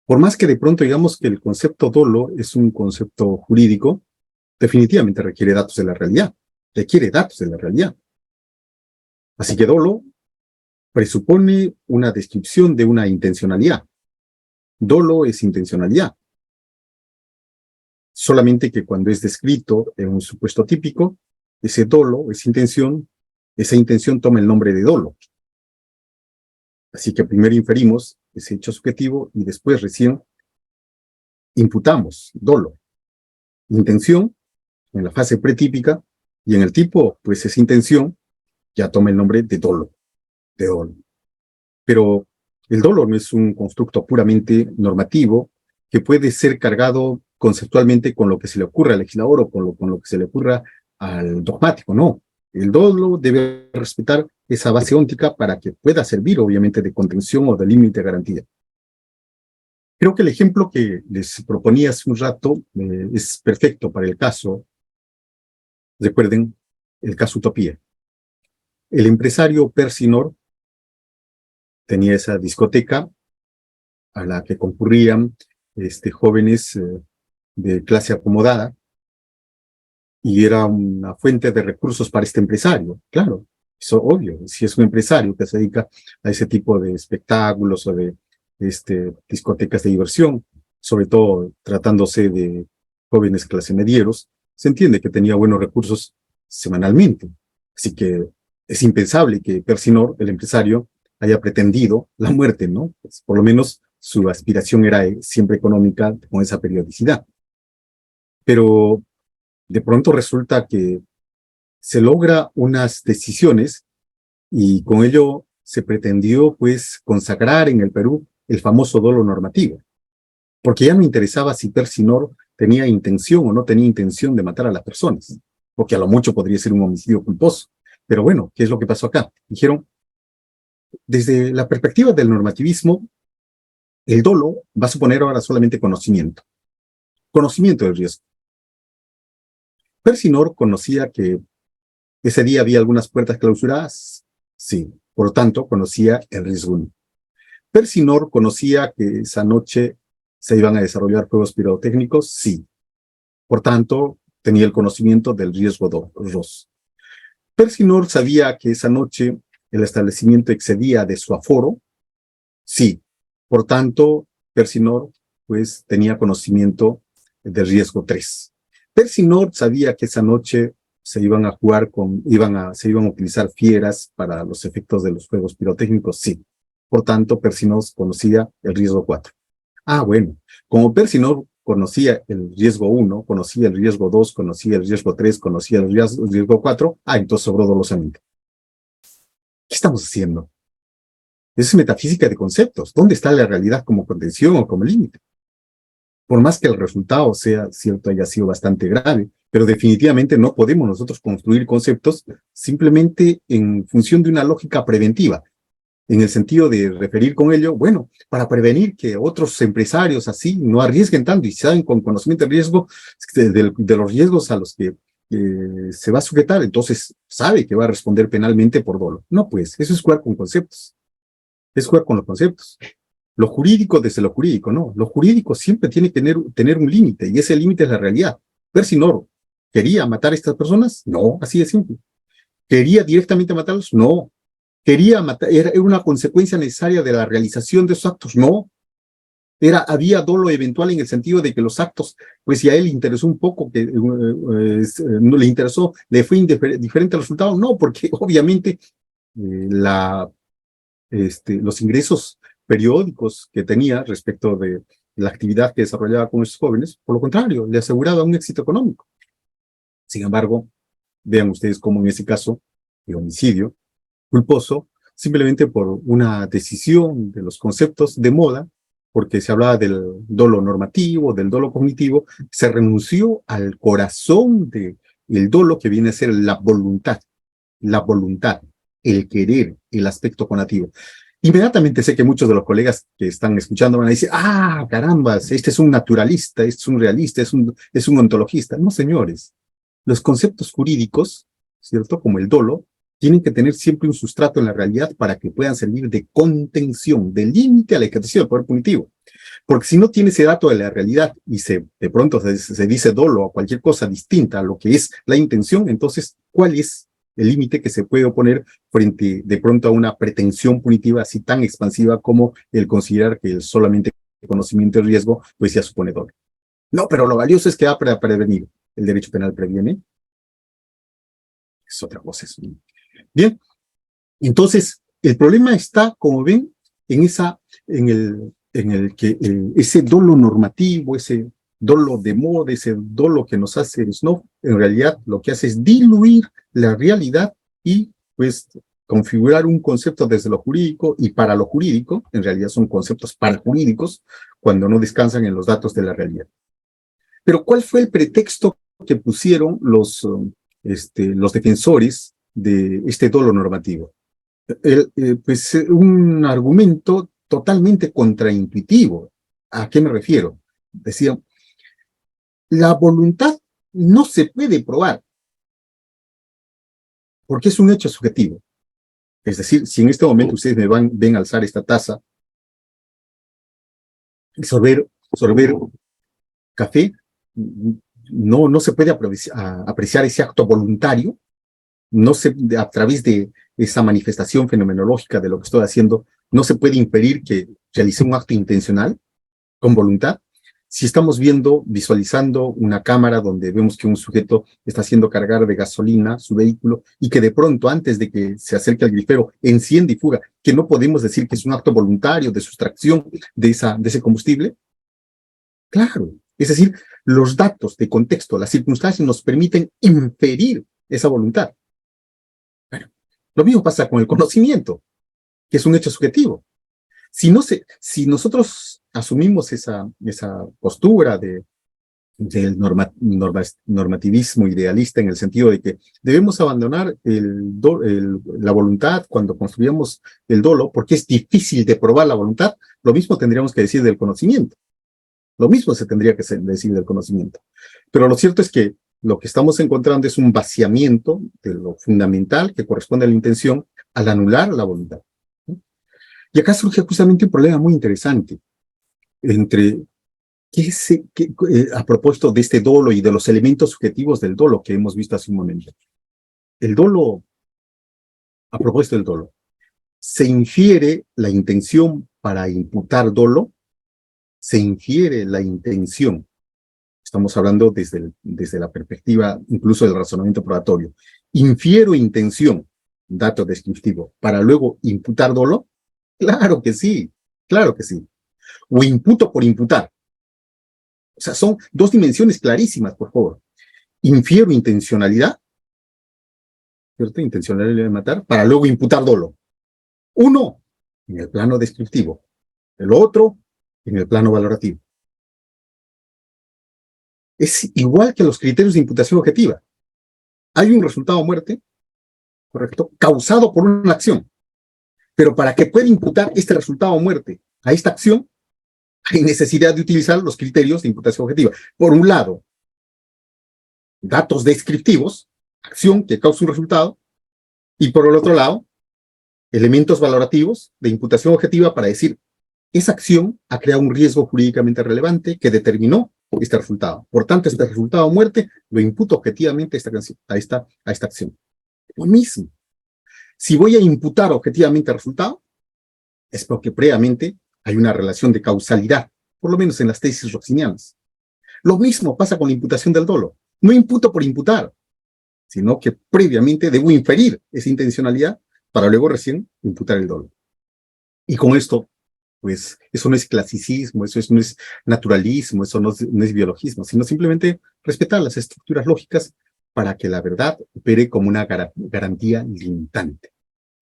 Por más que de pronto digamos que el concepto dolo es un concepto jurídico, definitivamente requiere datos de la realidad. Así que dolo presupone una descripción de una intencionalidad. Dolo es intencionalidad. Solamente que cuando es descrito en un supuesto típico, ese dolo, esa intención toma el nombre de dolo. Así que primero inferimos ese hecho subjetivo y después recién imputamos dolo. Intención en la fase pretípica, y en el tipo, pues esa intención ya toma el nombre de dolo. Pero el dolo no es un constructo puramente normativo que puede ser cargado conceptualmente con lo que se le ocurra al legislador o con lo que se le ocurra al dogmático, no. El dolo debe respetar esa base óntica para que pueda servir, obviamente, de contención o de límite de garantía. Creo que el ejemplo que les proponía hace un rato es perfecto para el caso. Recuerden el caso Utopía. El empresario Persinor tenía esa discoteca a la que concurrían jóvenes de clase acomodada, y era una fuente de recursos para este empresario. Claro, eso obvio, si es un empresario que se dedica a ese tipo de espectáculos o de discotecas de diversión, sobre todo tratándose de jóvenes clase medieros, se entiende que tenía buenos recursos semanalmente. Así que es impensable que Persinor, el empresario, haya pretendido la muerte, ¿no? Pues por lo menos su aspiración era siempre económica con esa periodicidad. Pero de pronto resulta que se logra unas decisiones y con ello se pretendió, pues, consagrar en el Perú el famoso dolo normativo, porque ya no interesaba si Persinor tenía intención o no tenía intención de matar a las personas, porque a lo mucho podría ser un homicidio culposo. Pero bueno, ¿qué es lo que pasó acá? Dijeron, desde la perspectiva del normativismo, el dolo va a suponer ahora solamente conocimiento del riesgo. Persinor conocía que ese día había algunas puertas clausuradas, sí, por lo tanto conocía el riesgo. Persinor conocía que esa noche se iban a desarrollar juegos pirotécnicos, sí, por tanto tenía el conocimiento del riesgo 2. ¿Persinor sabía que esa noche el establecimiento excedía de su aforo? Sí. Por tanto, Persinor pues tenía conocimiento del riesgo 3. Persinor sabía que esa noche se iban a jugar se iban a utilizar fieras para los efectos de los fuegos pirotécnicos, sí. Por tanto, Persinor conocía el riesgo 4. Ah, bueno, como Persinor conocía el riesgo 1, conocía el riesgo 2, conocía el riesgo 3, conocía el riesgo 4, entonces sobró dolosamente. ¿Qué estamos haciendo? Es metafísica de conceptos. ¿Dónde está la realidad como contención o como límite? Por más que el resultado sea cierto, haya sido bastante grave, pero definitivamente no podemos nosotros construir conceptos simplemente en función de una lógica preventiva, en el sentido de referir con ello, bueno, para prevenir que otros empresarios así no arriesguen tanto y saben con conocimiento del riesgo, de los riesgos a los que se va a sujetar, entonces sabe que va a responder penalmente por dolo. No, pues, eso es jugar con conceptos. Es jugar con los conceptos. Lo jurídico desde lo jurídico, no. Lo jurídico siempre tiene que tener un límite, y ese límite es la realidad. Persinor, ¿quería matar a estas personas? No, así de simple. ¿Quería directamente matarlos? No. ¿Quería matar? ¿Era una consecuencia necesaria de la realización de esos actos? No. Había dolo eventual en el sentido de que los actos, pues si a él le interesó un poco, que no le interesó, le fue diferente el resultado. No, porque obviamente la los ingresos periódicos que tenía respecto de la actividad que desarrollaba con esos jóvenes, por lo contrario, le aseguraba un éxito económico. Sin embargo, vean ustedes cómo en ese caso de homicidio culposo, simplemente por una decisión de los conceptos de moda, porque se hablaba del dolo normativo, del dolo cognitivo, se renunció al corazón del dolo que viene a ser la voluntad, el querer, el aspecto conativo. Inmediatamente sé que muchos de los colegas que están escuchando van a decir, caramba, este es un naturalista, este es un realista, es un ontologista. No, señores. Los conceptos jurídicos, ¿cierto? Como el dolo, tienen que tener siempre un sustrato en la realidad para que puedan servir de contención, de límite a la ejercicio del poder punitivo. Porque si no tiene ese dato de la realidad y de pronto se dice dolo o cualquier cosa distinta a lo que es la intención, entonces, ¿cuál es el límite que se puede oponer frente de pronto a una pretensión punitiva así tan expansiva como el considerar que el solamente conocimiento del riesgo pues ya supone dolo? No, pero lo valioso es que va para prevenir. El derecho penal previene. Es otra cosa. Bien, entonces, el problema está, como ven, en el que ese dolo normativo, ese dolo de moda, ese dolo que nos hace el SNOF, en realidad lo que hace es diluir la realidad y, pues, configurar un concepto desde lo jurídico y para lo jurídico, en realidad son conceptos parajurídicos, cuando no descansan en los datos de la realidad. Pero, ¿cuál fue el pretexto que pusieron los defensores de este dolo normativo? Pues un argumento totalmente contraintuitivo. ¿A qué me refiero? Decía, la voluntad no se puede probar porque es un hecho subjetivo. Es decir, si en este momento ustedes ven alzar esta taza y sorber café, no se puede apreciar ese acto voluntario, a través de esa manifestación fenomenológica de lo que estoy haciendo, no se puede inferir que realicé un acto intencional, con voluntad. Si estamos visualizando una cámara donde vemos que un sujeto está haciendo cargar de gasolina su vehículo y que de pronto, antes de que se acerque al grifero, enciende y fuga, que no podemos decir que es un acto voluntario de sustracción de ese combustible. Claro, es decir, los datos de contexto, las circunstancias nos permiten inferir esa voluntad. Bueno, lo mismo pasa con el conocimiento, que es un hecho subjetivo. Si nosotros asumimos esa postura del normativismo idealista en el sentido de que debemos abandonar la voluntad cuando construyamos el dolo, porque es difícil de probar la voluntad, lo mismo tendríamos que decir del conocimiento. Lo mismo se tendría que decir del conocimiento. Pero lo cierto es que lo que estamos encontrando es un vaciamiento de lo fundamental que corresponde a la intención al anular la voluntad. Y acá surge justamente un problema muy interesante entre a propósito de este dolo y de los elementos subjetivos del dolo que hemos visto hace un momento. El dolo a propósito del dolo, se infiere la intención para imputar dolo, se infiere la intención. Estamos hablando desde la perspectiva incluso del razonamiento probatorio. Infiero intención, dato descriptivo, para luego imputar dolo. Claro que sí, claro que sí. O imputo por imputar. O sea, son dos dimensiones clarísimas, por favor. Infiero intencionalidad, ¿cierto? Intencionalidad de matar, para luego imputar dolo. Uno, en el plano descriptivo. El otro, en el plano valorativo. Es igual que los criterios de imputación objetiva. Hay un resultado de muerte, ¿correcto? Causado por una acción. Pero para que pueda imputar este resultado de muerte a esta acción, hay necesidad de utilizar los criterios de imputación objetiva. Por un lado, datos descriptivos, acción que causa un resultado, y por el otro lado, elementos valorativos de imputación objetiva para decir, esa acción ha creado un riesgo jurídicamente relevante que determinó este resultado. Por tanto, este resultado de muerte lo imputo objetivamente a esta acción. Lo mismo. Si voy a imputar objetivamente el resultado, es porque previamente hay una relación de causalidad, por lo menos en las tesis roxinianas. Lo mismo pasa con la imputación del dolo. No imputo por imputar, sino que previamente debo inferir esa intencionalidad para luego recién imputar el dolo. Y con esto, pues, eso no es clasicismo, no es naturalismo, eso no es biologismo, sino simplemente respetar las estructuras lógicas para que la verdad opere como una garantía limitante.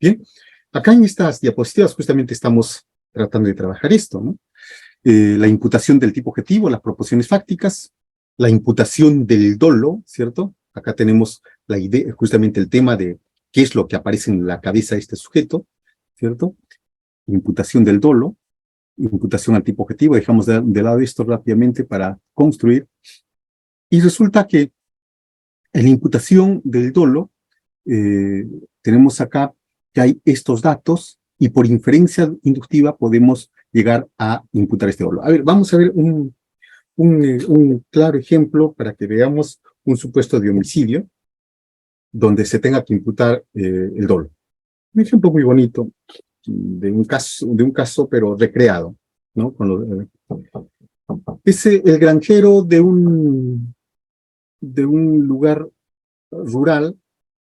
Bien, acá en estas diapositivas justamente estamos tratando de trabajar esto, ¿no? La imputación del tipo objetivo, las proporciones fácticas, la imputación del dolo, ¿cierto? Acá tenemos la idea, justamente el tema de qué es lo que aparece en la cabeza de este sujeto, ¿cierto? Imputación del dolo, imputación al tipo objetivo, dejamos de lado esto rápidamente para construir, y resulta que en la imputación del dolo tenemos acá que hay estos datos y por inferencia inductiva podemos llegar a imputar este dolo. A ver, vamos a ver un claro ejemplo para que veamos un supuesto de homicidio donde se tenga que imputar el dolo. Un ejemplo muy bonito de un caso pero recreado, ¿no? Es el granjero de un lugar rural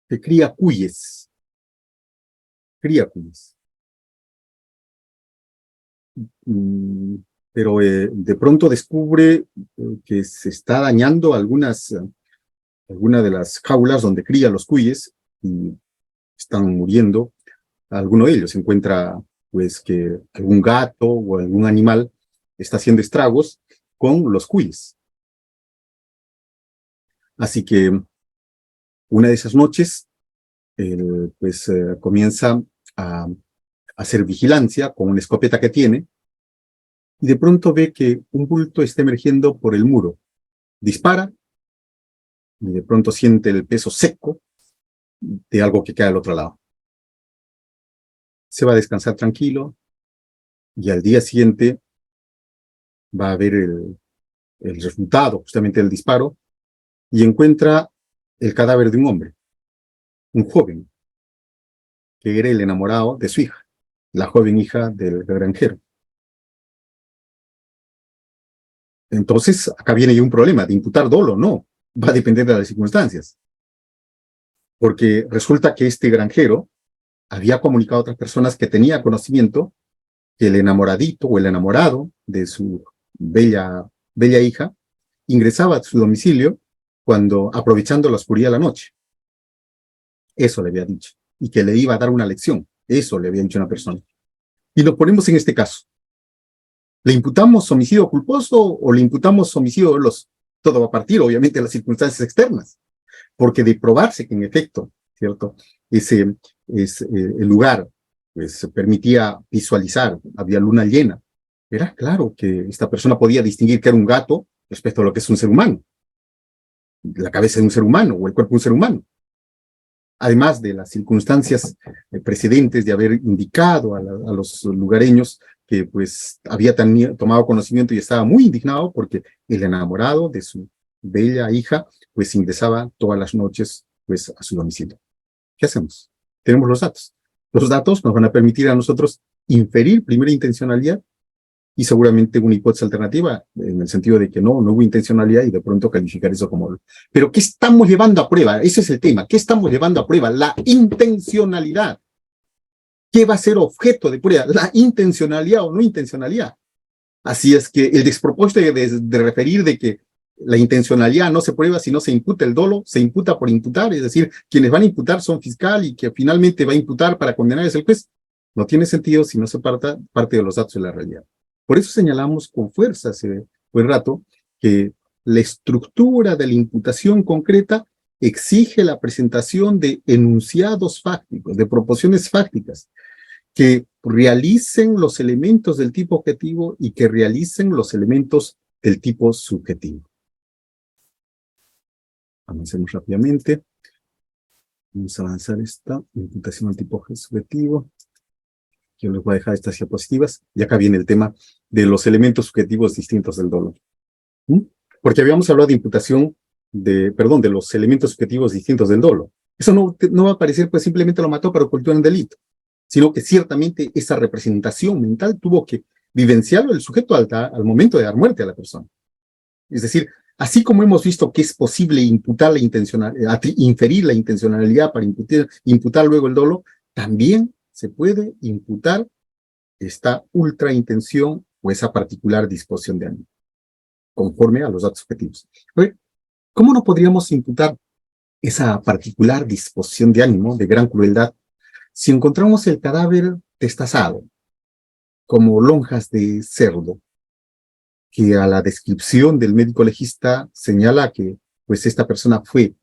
que cría cuyes. Cría cuyes. Pero de pronto descubre que se está dañando alguna de las jaulas donde cría los cuyes y están muriendo. Alguno de ellos se encuentra pues que algún gato o algún animal está haciendo estragos con los cuyes. Así que una de esas noches pues comienza a hacer vigilancia con una escopeta que tiene y de pronto ve que un bulto está emergiendo por el muro. Dispara y de pronto siente el peso seco de algo que cae al otro lado. Se va a descansar tranquilo y al día siguiente va a ver el resultado justamente del disparo y encuentra el cadáver de un hombre, un joven, que era el enamorado de su hija, la joven hija del granjero. Entonces, acá viene ya un problema de imputar dolo, no, va a depender de las circunstancias. Porque resulta que este granjero había comunicado a otras personas que tenía conocimiento que el enamoradito o el enamorado de su bella hija ingresaba a su domicilio aprovechando la oscuridad de la noche. Eso le había dicho. Y que le iba a dar una lección. Eso le había dicho una persona. Y lo ponemos en este caso. ¿Le imputamos homicidio culposo o le imputamos homicidio doloso? Todo va a partir, obviamente, de las circunstancias externas. Porque de probarse que en efecto, ¿cierto? El lugar pues, permitía visualizar, había luna llena. Era claro que esta persona podía distinguir que era un gato respecto a lo que es un ser humano. La cabeza de un ser humano o el cuerpo de un ser humano. Además de las circunstancias precedentes de haber indicado a los lugareños que pues había tomado conocimiento y estaba muy indignado porque el enamorado de su bella hija pues ingresaba todas las noches pues a su domicilio. ¿Qué hacemos? tenemos los datos. Los datos nos van a permitir a nosotros inferir primera intencionalidad y seguramente una hipótesis alternativa, en el sentido de que no hubo intencionalidad y de pronto calificar eso como... Pero ¿qué estamos llevando a prueba? Ese es el tema. ¿Qué estamos llevando a prueba? La intencionalidad. ¿Qué va a ser objeto de prueba? La intencionalidad o no intencionalidad. Así es que el despropósito de referir de que la intencionalidad no se prueba si no se imputa el dolo, se imputa por imputar, es decir, quienes van a imputar son fiscal y que finalmente va a imputar para condenar es el juez, no tiene sentido si no se parte de los datos de la realidad. Por eso señalamos con fuerza hace buen rato que la estructura de la imputación concreta exige la presentación de enunciados fácticos, de proposiciones fácticas, que realicen los elementos del tipo objetivo y que realicen los elementos del tipo subjetivo. Avancemos rápidamente. Vamos a avanzar esta imputación al tipo subjetivo. Yo les voy a dejar estas diapositivas. Y acá viene el tema de los elementos subjetivos distintos del dolo. Porque habíamos hablado de imputación de los elementos subjetivos distintos del dolo. Eso no va a aparecer, pues simplemente lo mató para ocultar un delito, sino que ciertamente esa representación mental tuvo que vivenciarlo el sujeto al momento de dar muerte a la persona. Es decir, así como hemos visto que es posible imputar la intencionalidad, inferir la intencionalidad para imputar luego el dolo, también se puede imputar esta ultra intención o esa particular disposición de ánimo, conforme a los datos objetivos. ¿Cómo no podríamos imputar esa particular disposición de ánimo de gran crueldad si encontramos el cadáver destazado, como lonjas de cerdo, que a la descripción del médico legista señala que pues esta persona fue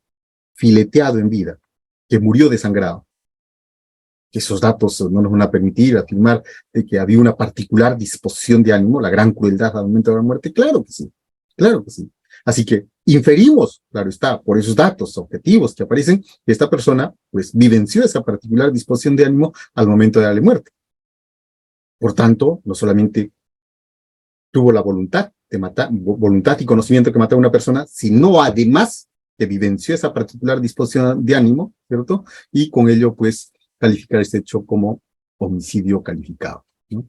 fileteado en vida, que murió desangrado? Que esos datos no nos van a permitir afirmar de que había una particular disposición de ánimo, la gran crueldad al momento de la muerte. Claro que sí, claro que sí. Así que inferimos, claro está, por esos datos objetivos que aparecen, que esta persona pues vivenció esa particular disposición de ánimo al momento de darle muerte. Por tanto, no solamente tuvo la voluntad de matar, voluntad y conocimiento que matar a una persona, sino además que vivenció esa particular disposición de ánimo, ¿cierto? Y con ello pues calificar este hecho como homicidio calificado, ¿no?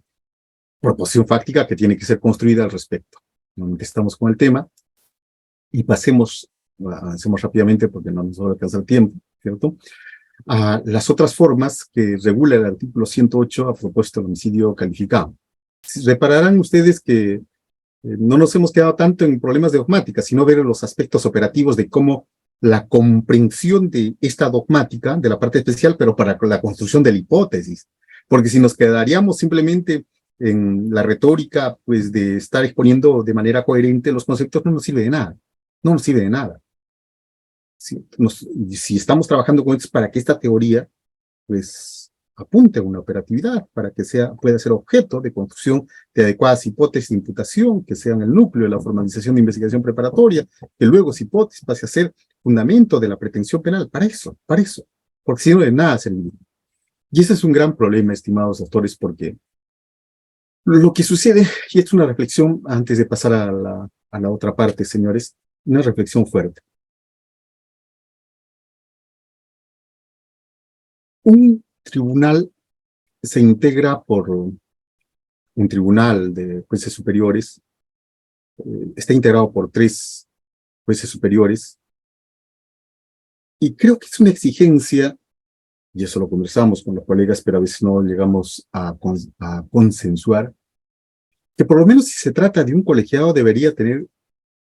Proposición fáctica que tiene que ser construida al respecto. Nuevamente estamos con el tema y avancemos rápidamente porque no nos va a alcanzar el tiempo, ¿cierto? A las otras formas que regula el artículo 108 a propósito del homicidio calificado. Repararán ustedes que no nos hemos quedado tanto en problemas de dogmática, sino ver los aspectos operativos de cómo la comprensión de esta dogmática, de la parte especial, pero para la construcción de la hipótesis. Porque si nos quedaríamos simplemente en la retórica, pues de estar exponiendo de manera coherente los conceptos, no nos sirve de nada. No nos sirve de nada. Si estamos trabajando con esto para que esta teoría, pues, apunte a una operatividad, para que pueda ser objeto de construcción de adecuadas hipótesis de imputación, que sean el núcleo de la formalización de investigación preparatoria, que luego esa hipótesis pase a ser fundamento de la pretensión penal. Para eso, porque si no de nada serviría. Y ese es un gran problema, estimados autores, porque lo que sucede, y esto es una reflexión antes de pasar a la otra parte, señores, una reflexión fuerte. Un tribunal se integra por un tribunal de jueces superiores, está integrado por 3 jueces superiores, y creo que es una exigencia, y eso lo conversamos con los colegas, pero a veces no llegamos a consensuar, que por lo menos si se trata de un colegiado debería tener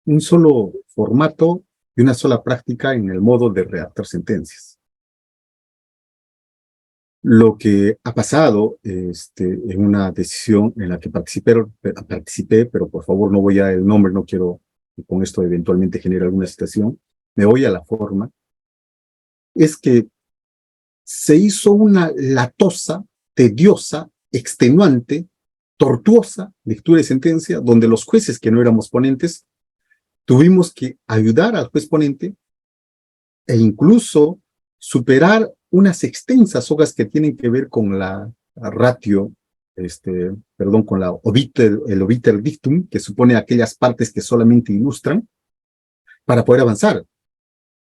un solo formato y una sola práctica en el modo de redactar sentencias. Lo que ha pasado en una decisión en la que participé, pero por favor no voy a el nombre, no quiero que con esto eventualmente genere alguna situación, me voy a la forma, es que se hizo una latosa, tediosa, extenuante, tortuosa lectura de sentencia, donde los jueces que no éramos ponentes tuvimos que ayudar al juez ponente e incluso superar unas extensas hojas que tienen que ver con la ratio, con el obiter dictum, que supone aquellas partes que solamente ilustran, para poder avanzar.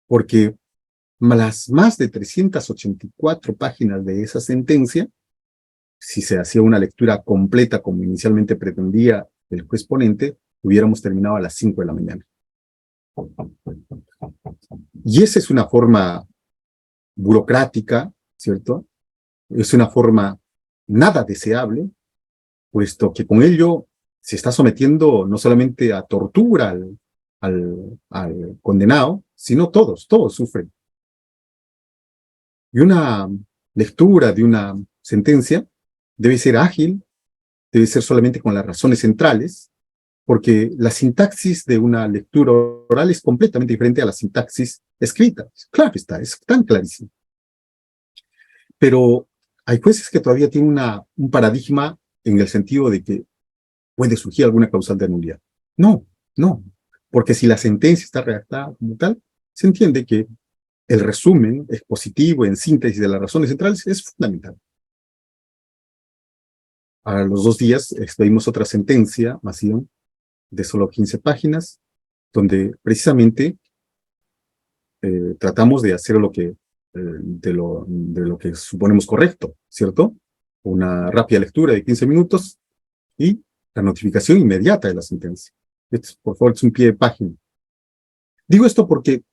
Porque las más de 384 páginas de esa sentencia, si se hacía una lectura completa como inicialmente pretendía el juez ponente, hubiéramos terminado a las 5 de la mañana. Y esa es una forma burocrática, ¿cierto? Es una forma nada deseable, puesto que con ello se está sometiendo no solamente a tortura al condenado, sino todos sufren. Y una lectura de una sentencia debe ser ágil, debe ser solamente con las razones centrales, porque la sintaxis de una lectura oral es completamente diferente a la sintaxis escrita. Claro está, es tan clarísimo. Pero hay jueces que todavía tienen un paradigma en el sentido de que puede surgir alguna causal de nulidad. No, porque si la sentencia está redactada como tal, se entiende que el resumen expositivo en síntesis de las razones centrales es fundamental. A los 2 días expedimos otra sentencia, Mación, de solo 15 páginas, donde precisamente tratamos de hacer de lo que suponemos correcto, ¿cierto? Una rápida lectura de 15 minutos y la notificación inmediata de la sentencia. Por favor, es un pie de página. Digo esto porque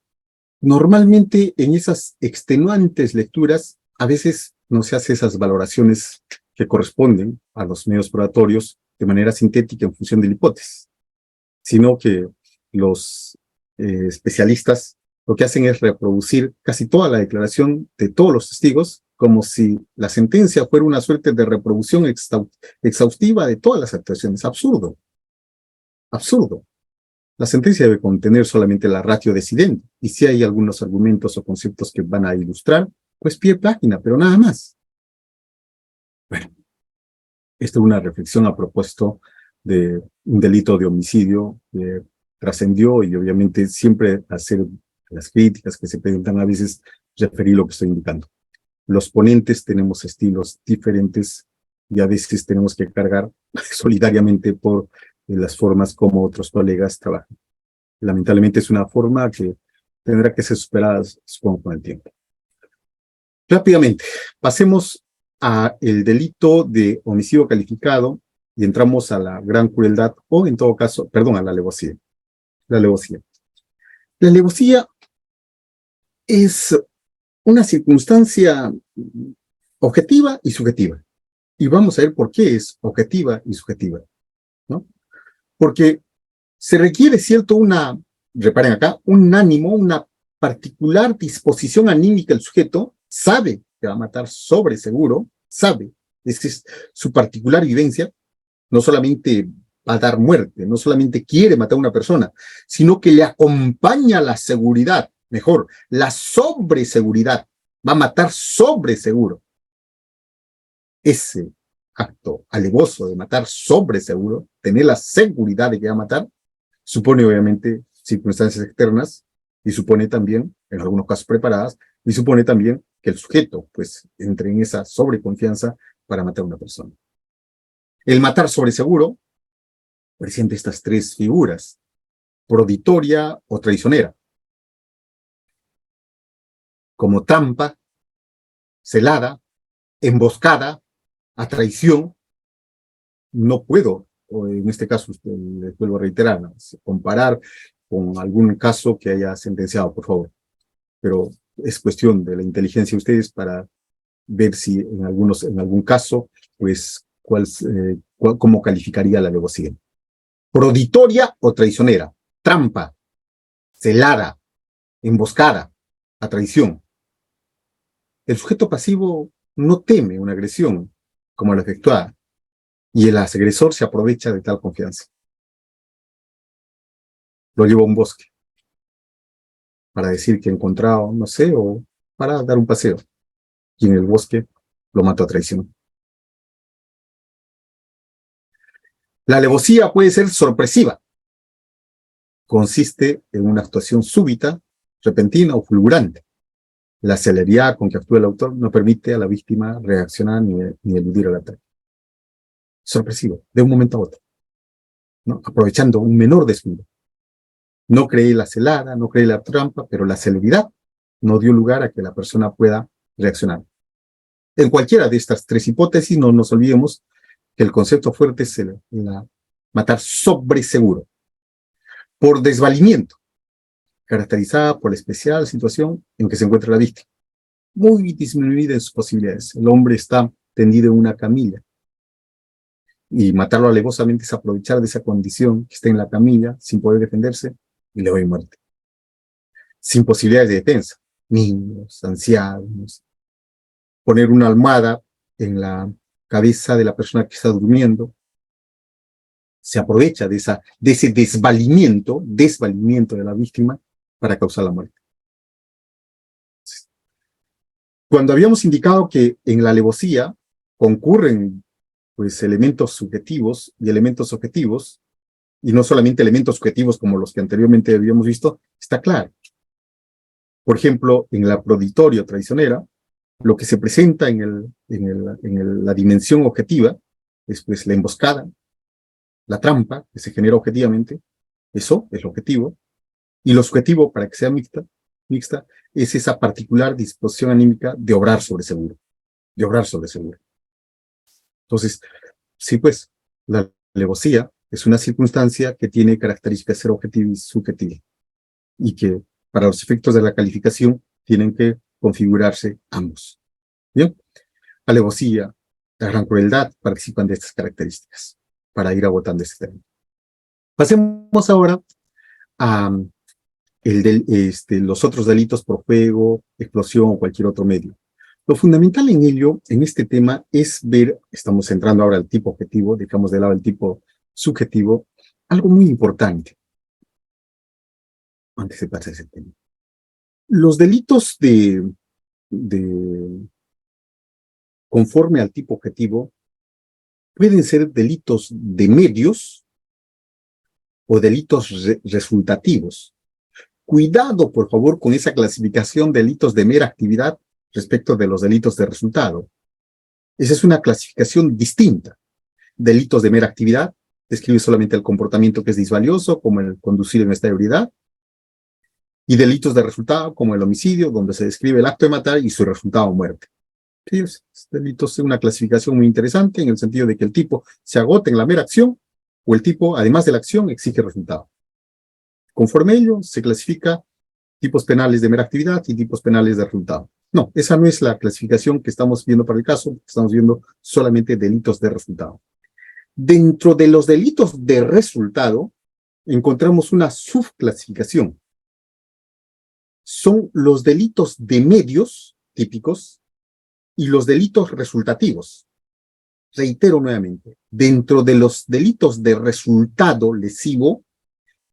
normalmente en esas extenuantes lecturas a veces no se hace esas valoraciones que corresponden a los medios probatorios de manera sintética en función de la hipótesis, sino que los especialistas lo que hacen es reproducir casi toda la declaración de todos los testigos como si la sentencia fuera una suerte de reproducción exhaustiva de todas las actuaciones. Absurdo. Absurdo. La sentencia debe contener solamente la ratio decidente, y si hay algunos argumentos o conceptos que van a ilustrar, pues pie de página, pero nada más. Bueno, esta es una reflexión a propósito de un delito de homicidio que trascendió y obviamente siempre hacer las críticas que se presentan a veces referir lo que estoy indicando. Los ponentes tenemos estilos diferentes y a veces tenemos que cargar solidariamente por las formas como otros colegas trabajan. Lamentablemente es una forma que tendrá que ser superada, supongo, con el tiempo. Rápidamente, pasemos a el delito de homicidio calificado y entramos a la gran crueldad o, en todo caso, perdón, a la alevosía. La alevosía. La alevosía es una circunstancia objetiva y subjetiva. Y vamos a ver por qué es objetiva y subjetiva, ¿no? Porque se requiere, ¿cierto? Reparen acá, un ánimo, una particular disposición anímica del sujeto, sabe que va a matar sobre seguro, sabe, esa es su particular vivencia, no solamente va a dar muerte, no solamente quiere matar a una persona, sino que le acompaña la seguridad, mejor, la sobreseguridad, va a matar sobre seguro. Ese acto alevoso de matar sobre seguro, tener la seguridad de que va a matar, supone obviamente circunstancias externas y supone también, en algunos casos preparadas, y supone también que el sujeto pues entre en esa sobreconfianza para matar a una persona. El matar sobre seguro presenta estas 3 figuras: proditoria o traicionera, como trampa, celada, emboscada, a traición. No puedo, o en este caso, les vuelvo a reiterar, ¿no?, comparar con algún caso que haya sentenciado, por favor. Pero es cuestión de la inteligencia de ustedes para ver si en algún caso, pues, cómo calificaría la alevosía. Proditoria o traicionera, trampa, celada, emboscada, a traición. El sujeto pasivo no teme una agresión como la efectuada, y el agresor se aprovecha de tal confianza. Lo lleva a un bosque para decir que ha encontrado, no sé, o para dar un paseo, y en el bosque lo mató a traición. La alevosía puede ser sorpresiva. Consiste en una actuación súbita, repentina o fulgurante. La celeridad con que actúa el autor no permite a la víctima reaccionar ni eludir el ataque. Sorpresivo, de un momento a otro, ¿no?, aprovechando un menor descuido. No cree la celada, no cree la trampa, pero la celeridad no dio lugar a que la persona pueda reaccionar. En cualquiera de estas tres hipótesis, no nos olvidemos que el concepto fuerte es matar sobre seguro, por desvalimiento, caracterizada por la especial situación en que se encuentra la víctima, muy disminuida en sus posibilidades. El hombre está tendido en una camilla, y matarlo alevosamente es aprovechar de esa condición que está en la camilla, sin poder defenderse, y le doy muerte. Sin posibilidades de defensa, niños, ancianos, poner una almohada en la cabeza de la persona que está durmiendo, se aprovecha de ese desvalimiento de la víctima para causar la muerte. Cuando habíamos indicado que en la alevosía concurren pues elementos subjetivos y elementos objetivos, y no solamente elementos subjetivos como los que anteriormente habíamos visto, está claro. Por ejemplo, en la proditorio traicionera, lo que se presenta en la dimensión objetiva es pues la emboscada, la trampa que se genera objetivamente, eso es lo objetivo, y lo subjetivo, para que sea mixta, es esa particular disposición anímica de obrar sobre seguro, Entonces, sí, pues, la alevosía es una circunstancia que tiene características de ser objetiva y subjetiva, y que para los efectos de la calificación tienen que configurarse ambos. Bien, alevosía, la gran crueldad participan de estas características, para ir agotando este tema. Pasemos ahora a los otros delitos por fuego, explosión o cualquier otro medio. Lo fundamental en ello, en este tema, es ver, estamos entrando ahora al tipo objetivo, dejamos de lado el tipo subjetivo, algo muy importante, antes de pasar a ese tema. Los delitos conforme al tipo objetivo pueden ser delitos de medios o delitos resultativos. Cuidado, por favor, con esa clasificación de delitos de mera actividad respecto de los delitos de resultado. Esa es una clasificación distinta. Delitos de mera actividad describe solamente el comportamiento que es disvalioso, como el conducir en esta ebriedad, y delitos de resultado, como el homicidio, donde se describe el acto de matar y su resultado muerte. Sí, delitos es una clasificación muy interesante en el sentido de que el tipo se agota en la mera acción o el tipo, además de la acción, exige resultado. Conforme a ello, se clasifica tipos penales de mera actividad y tipos penales de resultado. No, esa no es la clasificación que estamos viendo para el caso, estamos viendo solamente delitos de resultado. Dentro de los delitos de resultado, encontramos una subclasificación. Son los delitos de medios típicos y los delitos resultativos. Reitero nuevamente, dentro de los delitos de resultado lesivo,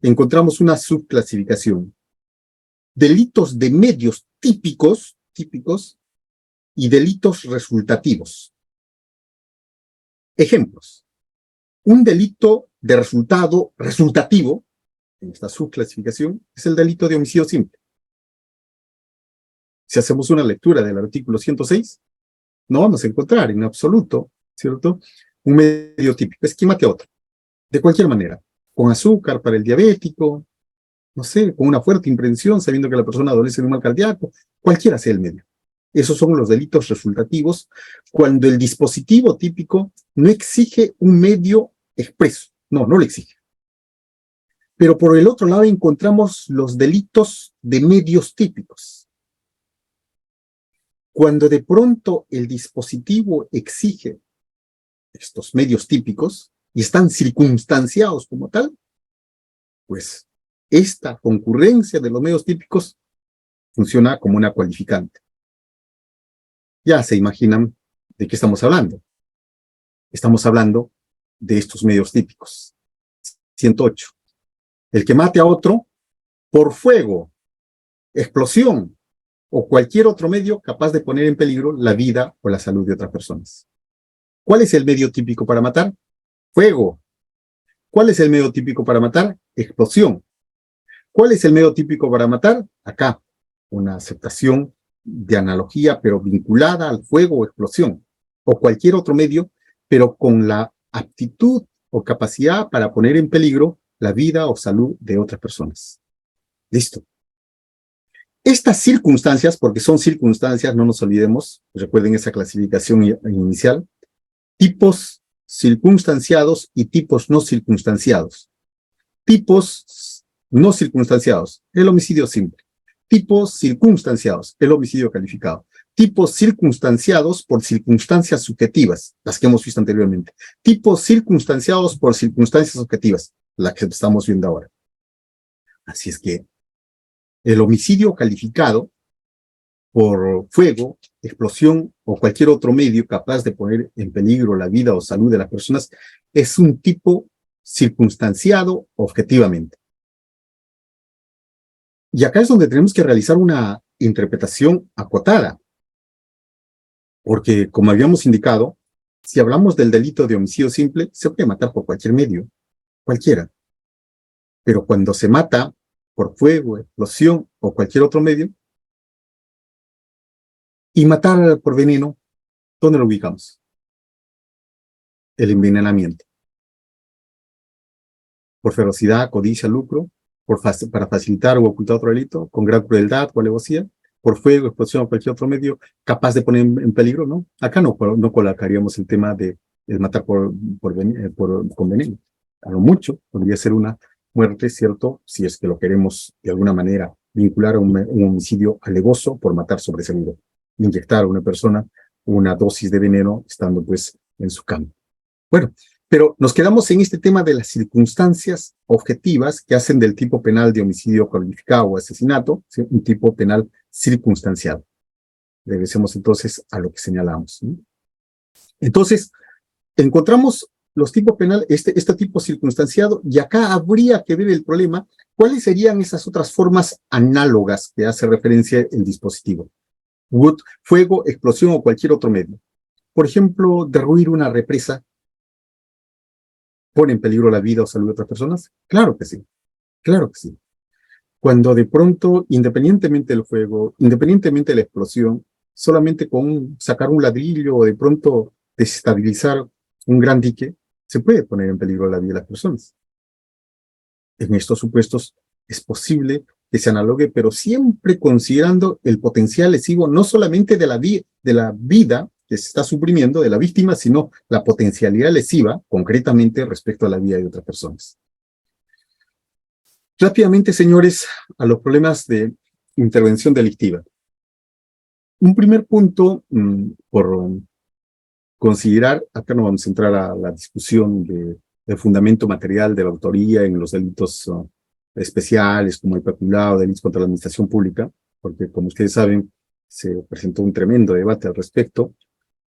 encontramos una subclasificación. Delitos de medios típicos y delitos resultativos. Ejemplos. Un delito de resultado resultativo, en esta subclasificación, es el delito de homicidio simple. Si hacemos una lectura del artículo 106, no vamos a encontrar en absoluto, ¿cierto?, un medio típico. Es que mate a otro, de cualquier manera, con azúcar para el diabético, no sé, con una fuerte imprensión, sabiendo que la persona adolece de un mal cardíaco, cualquiera sea el medio. Esos son los delitos resultativos, cuando el dispositivo típico no exige un medio expreso. No lo exige. Pero por el otro lado encontramos los delitos de medios típicos. Cuando de pronto el dispositivo exige estos medios típicos y están circunstanciados como tal, pues esta concurrencia de los medios típicos funciona como una cualificante. Ya se imaginan de qué estamos hablando. Estamos hablando de estos medios típicos. 108. El que mate a otro por fuego, explosión o cualquier otro medio capaz de poner en peligro la vida o la salud de otras personas. ¿Cuál es el medio típico para matar? Fuego. ¿Cuál es el medio típico para matar? Explosión. ¿Cuál es el medio típico para matar? Acá, una aceptación de analogía, pero vinculada al fuego o explosión, o cualquier otro medio, pero con la aptitud o capacidad para poner en peligro la vida o salud de otras personas. Listo. Estas circunstancias, porque son circunstancias, no nos olvidemos, recuerden esa clasificación inicial, tipos circunstanciados y tipos no circunstanciados. Tipos no circunstanciados, el homicidio simple. Tipos circunstanciados, el homicidio calificado. Tipos circunstanciados por circunstancias subjetivas, las que hemos visto anteriormente. Tipos circunstanciados por circunstancias objetivas, las que estamos viendo ahora. Así es que el homicidio calificado por fuego, explosión o cualquier otro medio capaz de poner en peligro la vida o salud de las personas es un tipo circunstanciado objetivamente. Y acá es donde tenemos que realizar una interpretación acotada, porque como habíamos indicado, si hablamos del delito de homicidio simple, se puede matar por cualquier medio, cualquiera. Pero cuando se mata por fuego, explosión o cualquier otro medio, y matar por veneno, ¿dónde lo ubicamos? El envenenamiento. Por ferocidad, codicia, lucro, para facilitar o ocultar otro delito, con gran crueldad o alevosía, por fuego, explosión o cualquier otro medio capaz de poner en peligro, ¿no? Acá no colocaríamos el tema de matar con veneno. A lo mucho podría ser una muerte, ¿cierto? Si es que lo queremos de alguna manera vincular a un homicidio alevoso por matar sobre seguro. Inyectar a una persona una dosis de veneno estando pues en su cama. Bueno, pero nos quedamos en este tema de las circunstancias objetivas que hacen del tipo penal de homicidio calificado o asesinato, ¿sí?, un tipo penal circunstanciado. Regresemos entonces a lo que señalamos, ¿sí? Entonces, encontramos los tipos penales, este tipo circunstanciado, y acá habría que ver el problema, ¿cuáles serían esas otras formas análogas que hace referencia el dispositivo? Fuego, explosión o cualquier otro medio. Por ejemplo, derruir una represa ¿pone en peligro la vida o salud de otras personas? Claro que sí, claro que sí. Cuando de pronto, independientemente del fuego, independientemente de la explosión, solamente con sacar un ladrillo o de pronto desestabilizar un gran dique, se puede poner en peligro la vida de las personas. En estos supuestos es posible que se analogue, pero siempre considerando el potencial lesivo no solamente de la vida que se está suprimiendo de la víctima, sino la potencialidad lesiva, concretamente respecto a la vida de otras personas. Rápidamente, señores, a los problemas de intervención delictiva. Un primer punto, por considerar, acá no vamos a entrar a la discusión del fundamento material de la autoría en los delitos especiales, como el peculado, delitos contra la administración pública, porque como ustedes saben, se presentó un tremendo debate al respecto.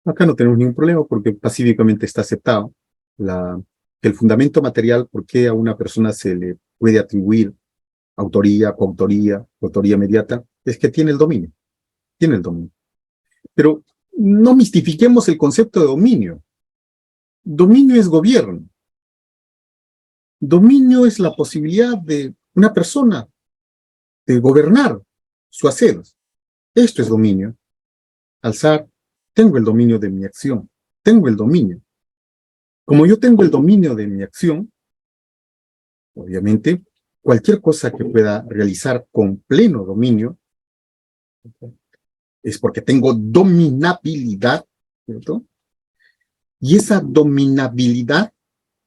Acá no tenemos ningún problema porque pacíficamente está aceptado que el fundamento material, por qué a una persona se le puede atribuir autoría, coautoría, autoría inmediata, es que tiene el dominio. Tiene el dominio. Pero no mistifiquemos el concepto de dominio. Dominio es gobierno. Dominio es la posibilidad de una persona de gobernar su hacer. Esto es dominio. Alzar, tengo el dominio de mi acción. Tengo el dominio. Como yo tengo el dominio de mi acción, obviamente, cualquier cosa que pueda realizar con pleno dominio es porque tengo dominabilidad, ¿cierto? Y esa dominabilidad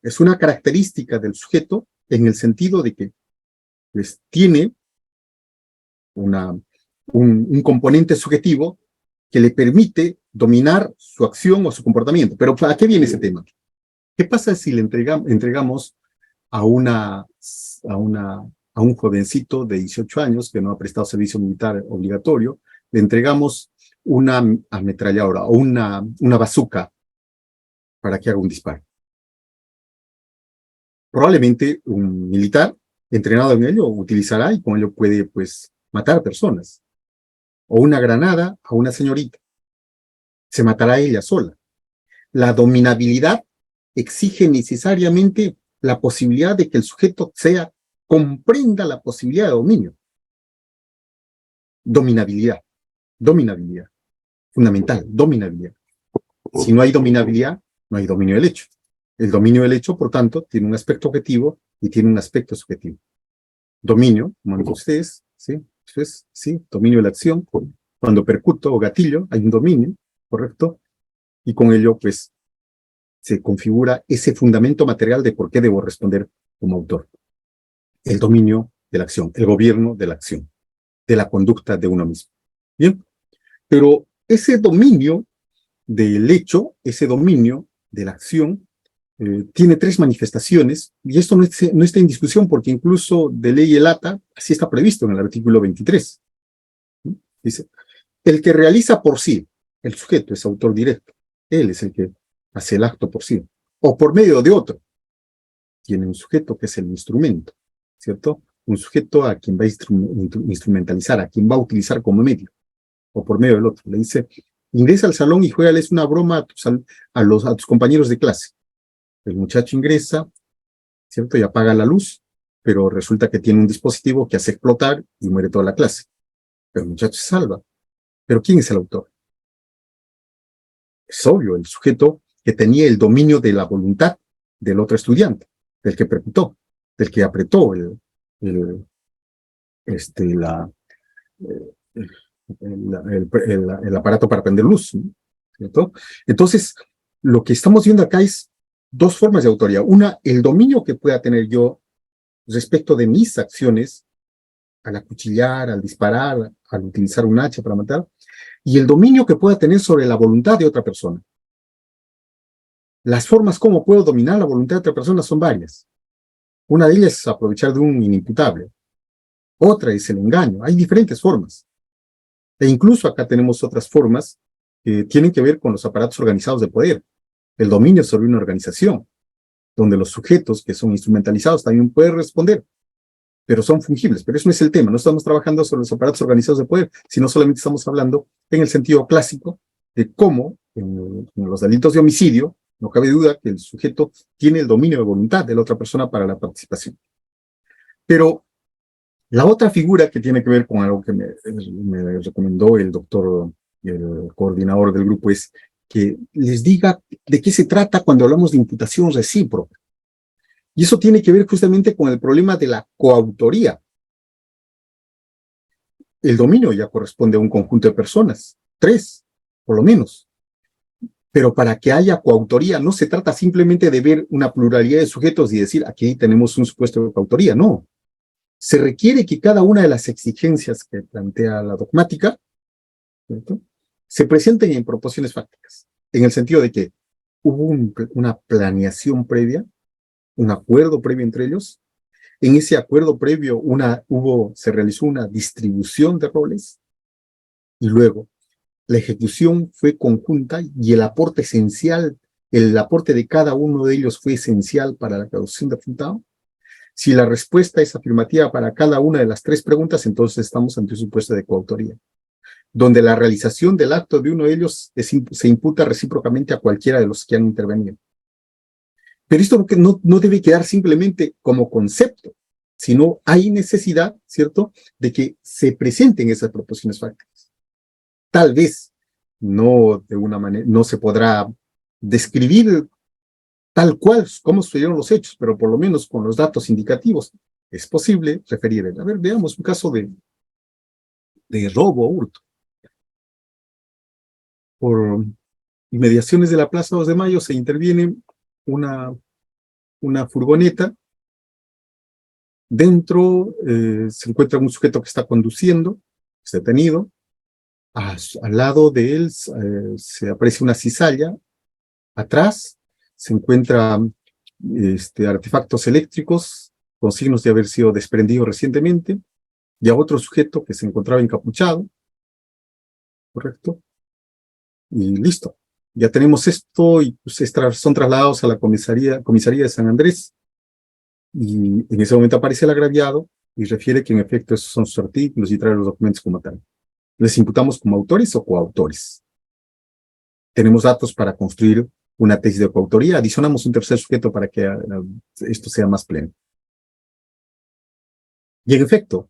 es una característica del sujeto en el sentido de que pues, tiene un componente subjetivo que le permite dominar su acción o su comportamiento. Pero ¿a qué viene ese tema? ¿Qué pasa si le entregamos a un jovencito de 18 años que no ha prestado servicio militar obligatorio, le entregamos una ametralladora o una bazooka para que haga un disparo? Probablemente un militar entrenado en ello utilizará y con ello puede, pues, matar personas. O una granada a una señorita. Se matará ella sola. La dominabilidad exige necesariamente la posibilidad de que el sujeto comprenda la posibilidad de dominio. Dominabilidad. Fundamental, dominabilidad. Si no hay dominabilidad, no hay dominio del hecho. El dominio del hecho, por tanto, tiene un aspecto objetivo y tiene un aspecto subjetivo. Dominio, como dicen ustedes, ¿sí?, Eso es, sí, dominio de la acción. Cuando percuto o gatillo, hay un dominio, ¿correcto? Y con ello, pues, se configura ese fundamento material de por qué debo responder como autor. El dominio de la acción, el gobierno de la acción, de la conducta de uno mismo. Bien, pero ese dominio del hecho, ese dominio de la acción, tiene tres manifestaciones, y esto no está en discusión porque incluso de ley el ATA, así está previsto en el artículo 23. ¿Sí? Dice, el que realiza por sí, el sujeto es autor directo, él es el que hace el acto por sí, o por medio de otro, tiene un sujeto que es el instrumento, ¿cierto? Un sujeto a quien va a instrumentalizar, a quien va a utilizar como medio, o por medio del otro. Le dice, ingresa al salón y juégales una broma a tus compañeros de clase. El muchacho ingresa, ¿cierto? Y apaga la luz, pero resulta que tiene un dispositivo que hace explotar y muere toda la clase. Pero el muchacho se salva. ¿Pero quién es el autor? Es obvio, el sujeto que tenía el dominio de la voluntad del otro estudiante, del que percutó, del que apretó el, este, la, el aparato para prender luz, ¿no? ¿Cierto? Entonces, lo que estamos viendo acá es dos formas de autoría. Una, el dominio que pueda tener yo respecto de mis acciones, al acuchillar, al disparar, al utilizar un hacha para matar, y el dominio que pueda tener sobre la voluntad de otra persona. Las formas como puedo dominar la voluntad de otra persona son varias. Una de ellas es aprovechar de un inimputable. Otra es el engaño. Hay diferentes formas. E incluso acá tenemos otras formas que tienen que ver con los aparatos organizados de poder. El dominio sobre una organización, donde los sujetos que son instrumentalizados también pueden responder, pero son fungibles. Pero eso no es el tema. No estamos trabajando sobre los aparatos organizados de poder, sino solamente estamos hablando en el sentido clásico de cómo en los delitos de homicidio no cabe duda que el sujeto tiene el dominio de voluntad de la otra persona para la participación. Pero la otra figura que tiene que ver con algo que me recomendó el doctor, el coordinador del grupo, es que les diga de qué se trata cuando hablamos de imputación recíproca. Y eso tiene que ver justamente con el problema de la coautoría. El dominio ya corresponde a un conjunto de personas, tres, por lo menos. Pero para que haya coautoría, no se trata simplemente de ver una pluralidad de sujetos y decir, aquí tenemos un supuesto de coautoría, no. Se requiere que cada una de las exigencias que plantea la dogmática, ¿cierto?, se presenten en proporciones fácticas, en el sentido de que hubo una planeación previa, un acuerdo previo entre ellos. En ese acuerdo previo se realizó una distribución de roles y luego la ejecución fue conjunta y el aporte esencial, el aporte de cada uno de ellos fue esencial para la causación de resultado. Si la respuesta es afirmativa para cada una de las tres preguntas, entonces estamos ante un supuesto de coautoría, donde la realización del acto de uno de ellos se imputa recíprocamente a cualquiera de los que han intervenido. Pero esto no debe quedar simplemente como concepto, sino hay necesidad, ¿cierto?, de que se presenten esas proposiciones fácticas. Tal vez no de una manera, no se podrá describir tal cual como sucedieron los hechos, pero por lo menos con los datos indicativos es posible referir. A ver, veamos un caso de robo o hurto. Por inmediaciones de la Plaza 2 de Mayo se interviene una furgoneta. Dentro se encuentra un sujeto que está conduciendo, es detenido. Al lado de él se aprecia una cizalla. Atrás se encuentran artefactos eléctricos con signos de haber sido desprendidos recientemente, y a otro sujeto que se encontraba encapuchado, ¿correcto? Y listo. Ya tenemos esto y pues, son trasladados a la comisaría de San Andrés, y en ese momento aparece el agraviado y refiere que en efecto esos son sus artículos y trae los documentos como tal. ¿Les imputamos como autores o coautores? Tenemos datos para construir una tesis de coautoría, adicionamos un tercer sujeto para que esto sea más pleno. Y en efecto,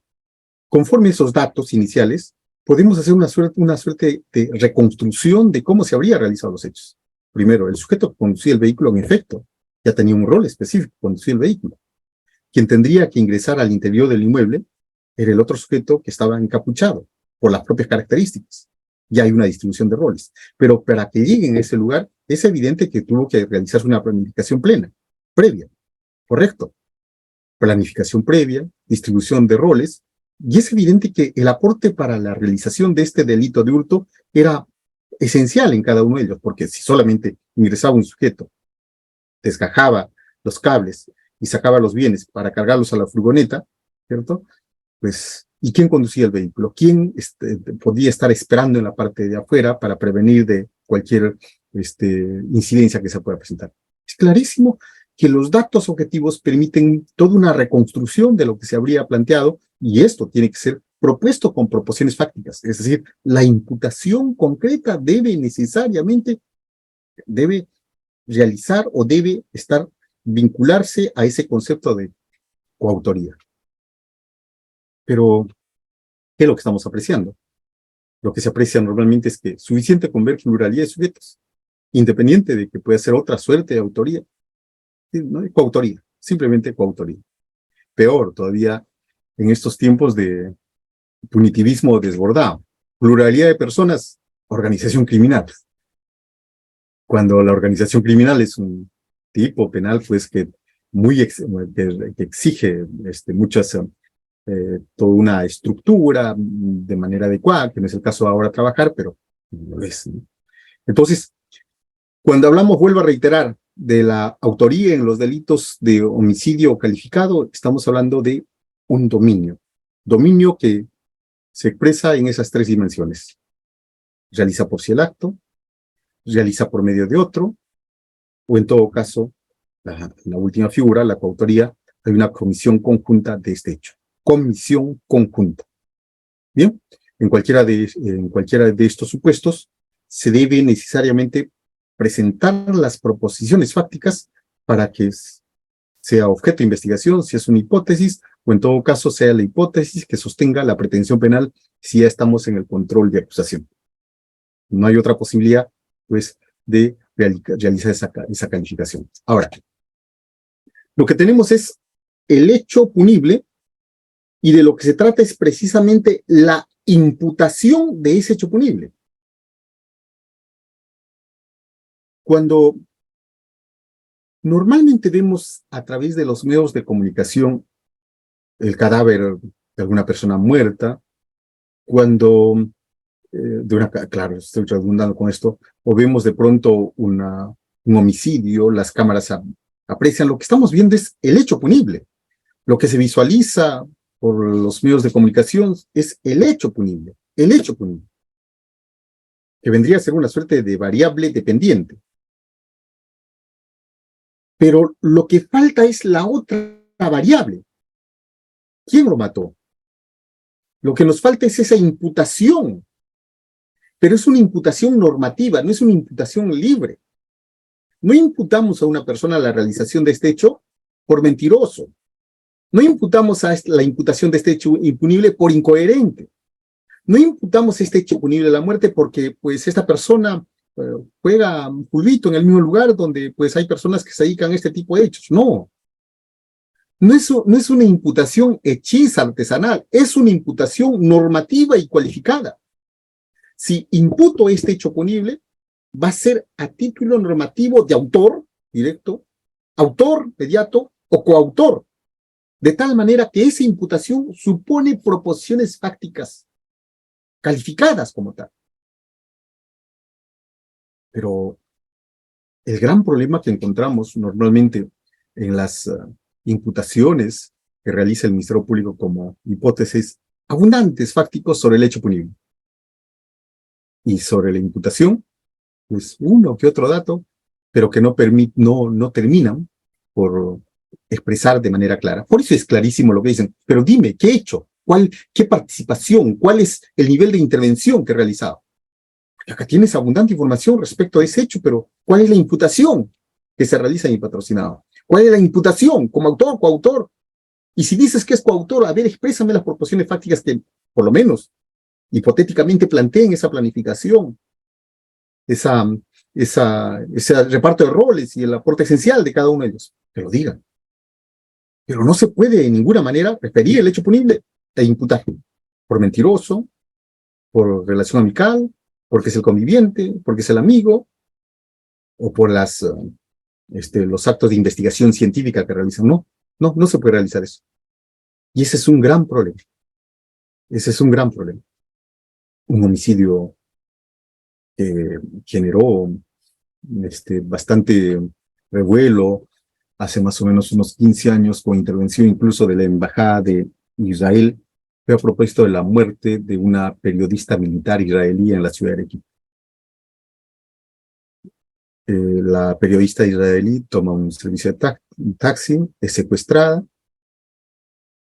conforme a esos datos iniciales, podemos hacer una suerte de reconstrucción de cómo se habrían realizado los hechos. Primero, el sujeto que conducía el vehículo, en efecto, ya tenía un rol específico, conducía el vehículo. Quien tendría que ingresar al interior del inmueble era el otro sujeto que estaba encapuchado por las propias características. Ya hay una distribución de roles. Pero para que lleguen a ese lugar, es evidente que tuvo que realizarse una planificación previa, correcto. Planificación previa, distribución de roles, y es evidente que el aporte para la realización de este delito de hurto era esencial en cada uno de ellos, porque si solamente ingresaba un sujeto, desgajaba los cables y sacaba los bienes para cargarlos a la furgoneta, ¿cierto? Pues, ¿y quién conducía el vehículo? ¿Quién podía estar esperando en la parte de afuera para prevenir de cualquier incidencia que se pueda presentar? Es clarísimo que los datos objetivos permiten toda una reconstrucción de lo que se habría planteado, y esto tiene que ser propuesto con proporciones fácticas. Es decir, la imputación concreta debe realizar o debe vincularse a ese concepto de coautoría. Pero, ¿qué es lo que estamos apreciando? Lo que se aprecia normalmente es que suficiente con ver pluralidad de sujetos, independiente de que pueda ser otra suerte de autoría. No hay coautoría, simplemente coautoría. Peor todavía en estos tiempos de punitivismo desbordado. Pluralidad de personas, organización criminal. Cuando la organización criminal es un tipo penal, pues que exige muchas toda una estructura de manera adecuada, que no es el caso ahora trabajar, pero no es, ¿no? Entonces, cuando hablamos, vuelvo a reiterar, de la autoría en los delitos de homicidio calificado, estamos hablando de un dominio que se expresa en esas tres dimensiones. Realiza por sí el acto, realiza por medio de otro, o en todo caso, la última figura, la coautoría, hay una comisión conjunta de este hecho. Comisión conjunta. Bien, en cualquiera de estos supuestos se debe necesariamente presentar las proposiciones fácticas para que sea objeto de investigación, si es una hipótesis, o en todo caso sea la hipótesis que sostenga la pretensión penal si ya estamos en el control de acusación. No hay otra posibilidad, pues, de realizar esa calificación. Ahora, lo que tenemos es el hecho punible, y de lo que se trata es precisamente la imputación de ese hecho punible. Cuando normalmente vemos a través de los medios de comunicación el cadáver de alguna persona muerta, cuando, claro, estoy redundando con esto, o vemos de pronto un homicidio, las cámaras aprecian, lo que estamos viendo es el hecho punible. Lo que se visualiza por los medios de comunicación es el hecho punible, que vendría a ser una suerte de variable dependiente. Pero lo que falta es la otra variable. ¿Quién lo mató? Lo que nos falta es esa imputación, pero es una imputación normativa, no es una imputación libre. No imputamos a una persona la realización de este hecho por mentiroso. No imputamos a la imputación de este hecho impunible por incoherente. No imputamos este hecho punible a la muerte porque, pues, esta persona juega pulvito en el mismo lugar donde, pues, hay personas que se dedican a este tipo de hechos. No. No es una imputación hechiza artesanal, es una imputación normativa y cualificada. Si imputo este hecho punible, va a ser a título normativo de autor directo, autor mediato o coautor, de tal manera que esa imputación supone proposiciones fácticas calificadas como tal. Pero el gran problema que encontramos normalmente en las imputaciones que realiza el Ministerio Público como hipótesis abundantes fácticos sobre el hecho punible. Y sobre la imputación, pues uno que otro dato, pero que no terminan por expresar de manera clara. Por eso es clarísimo lo que dicen, pero dime, ¿qué he hecho? ¿Qué participación? ¿Cuál es el nivel de intervención que he realizado? Porque acá tienes abundante información respecto a ese hecho, pero ¿cuál es la imputación que se realiza en mi patrocinado? ¿Cuál es la imputación como autor, coautor? Y si dices que es coautor, a ver, exprésame las proporciones fácticas que, por lo menos, hipotéticamente planteen esa planificación, ese reparto de roles y el aporte esencial de cada uno de ellos. Que lo digan. Pero no se puede de ninguna manera referir el hecho punible e imputar por mentiroso, por relación amical, porque es el conviviente, porque es el amigo, o por los actos de investigación científica que realizan. No se puede realizar eso. Y ese es un gran problema. Ese es un gran problema. Un homicidio que generó bastante revuelo hace más o menos unos 15 años, con intervención incluso de la Embajada de Israel, fue a propósito de la muerte de una periodista militar israelí en la ciudad de Arequipa. La periodista israelí toma un servicio de taxi, es secuestrada,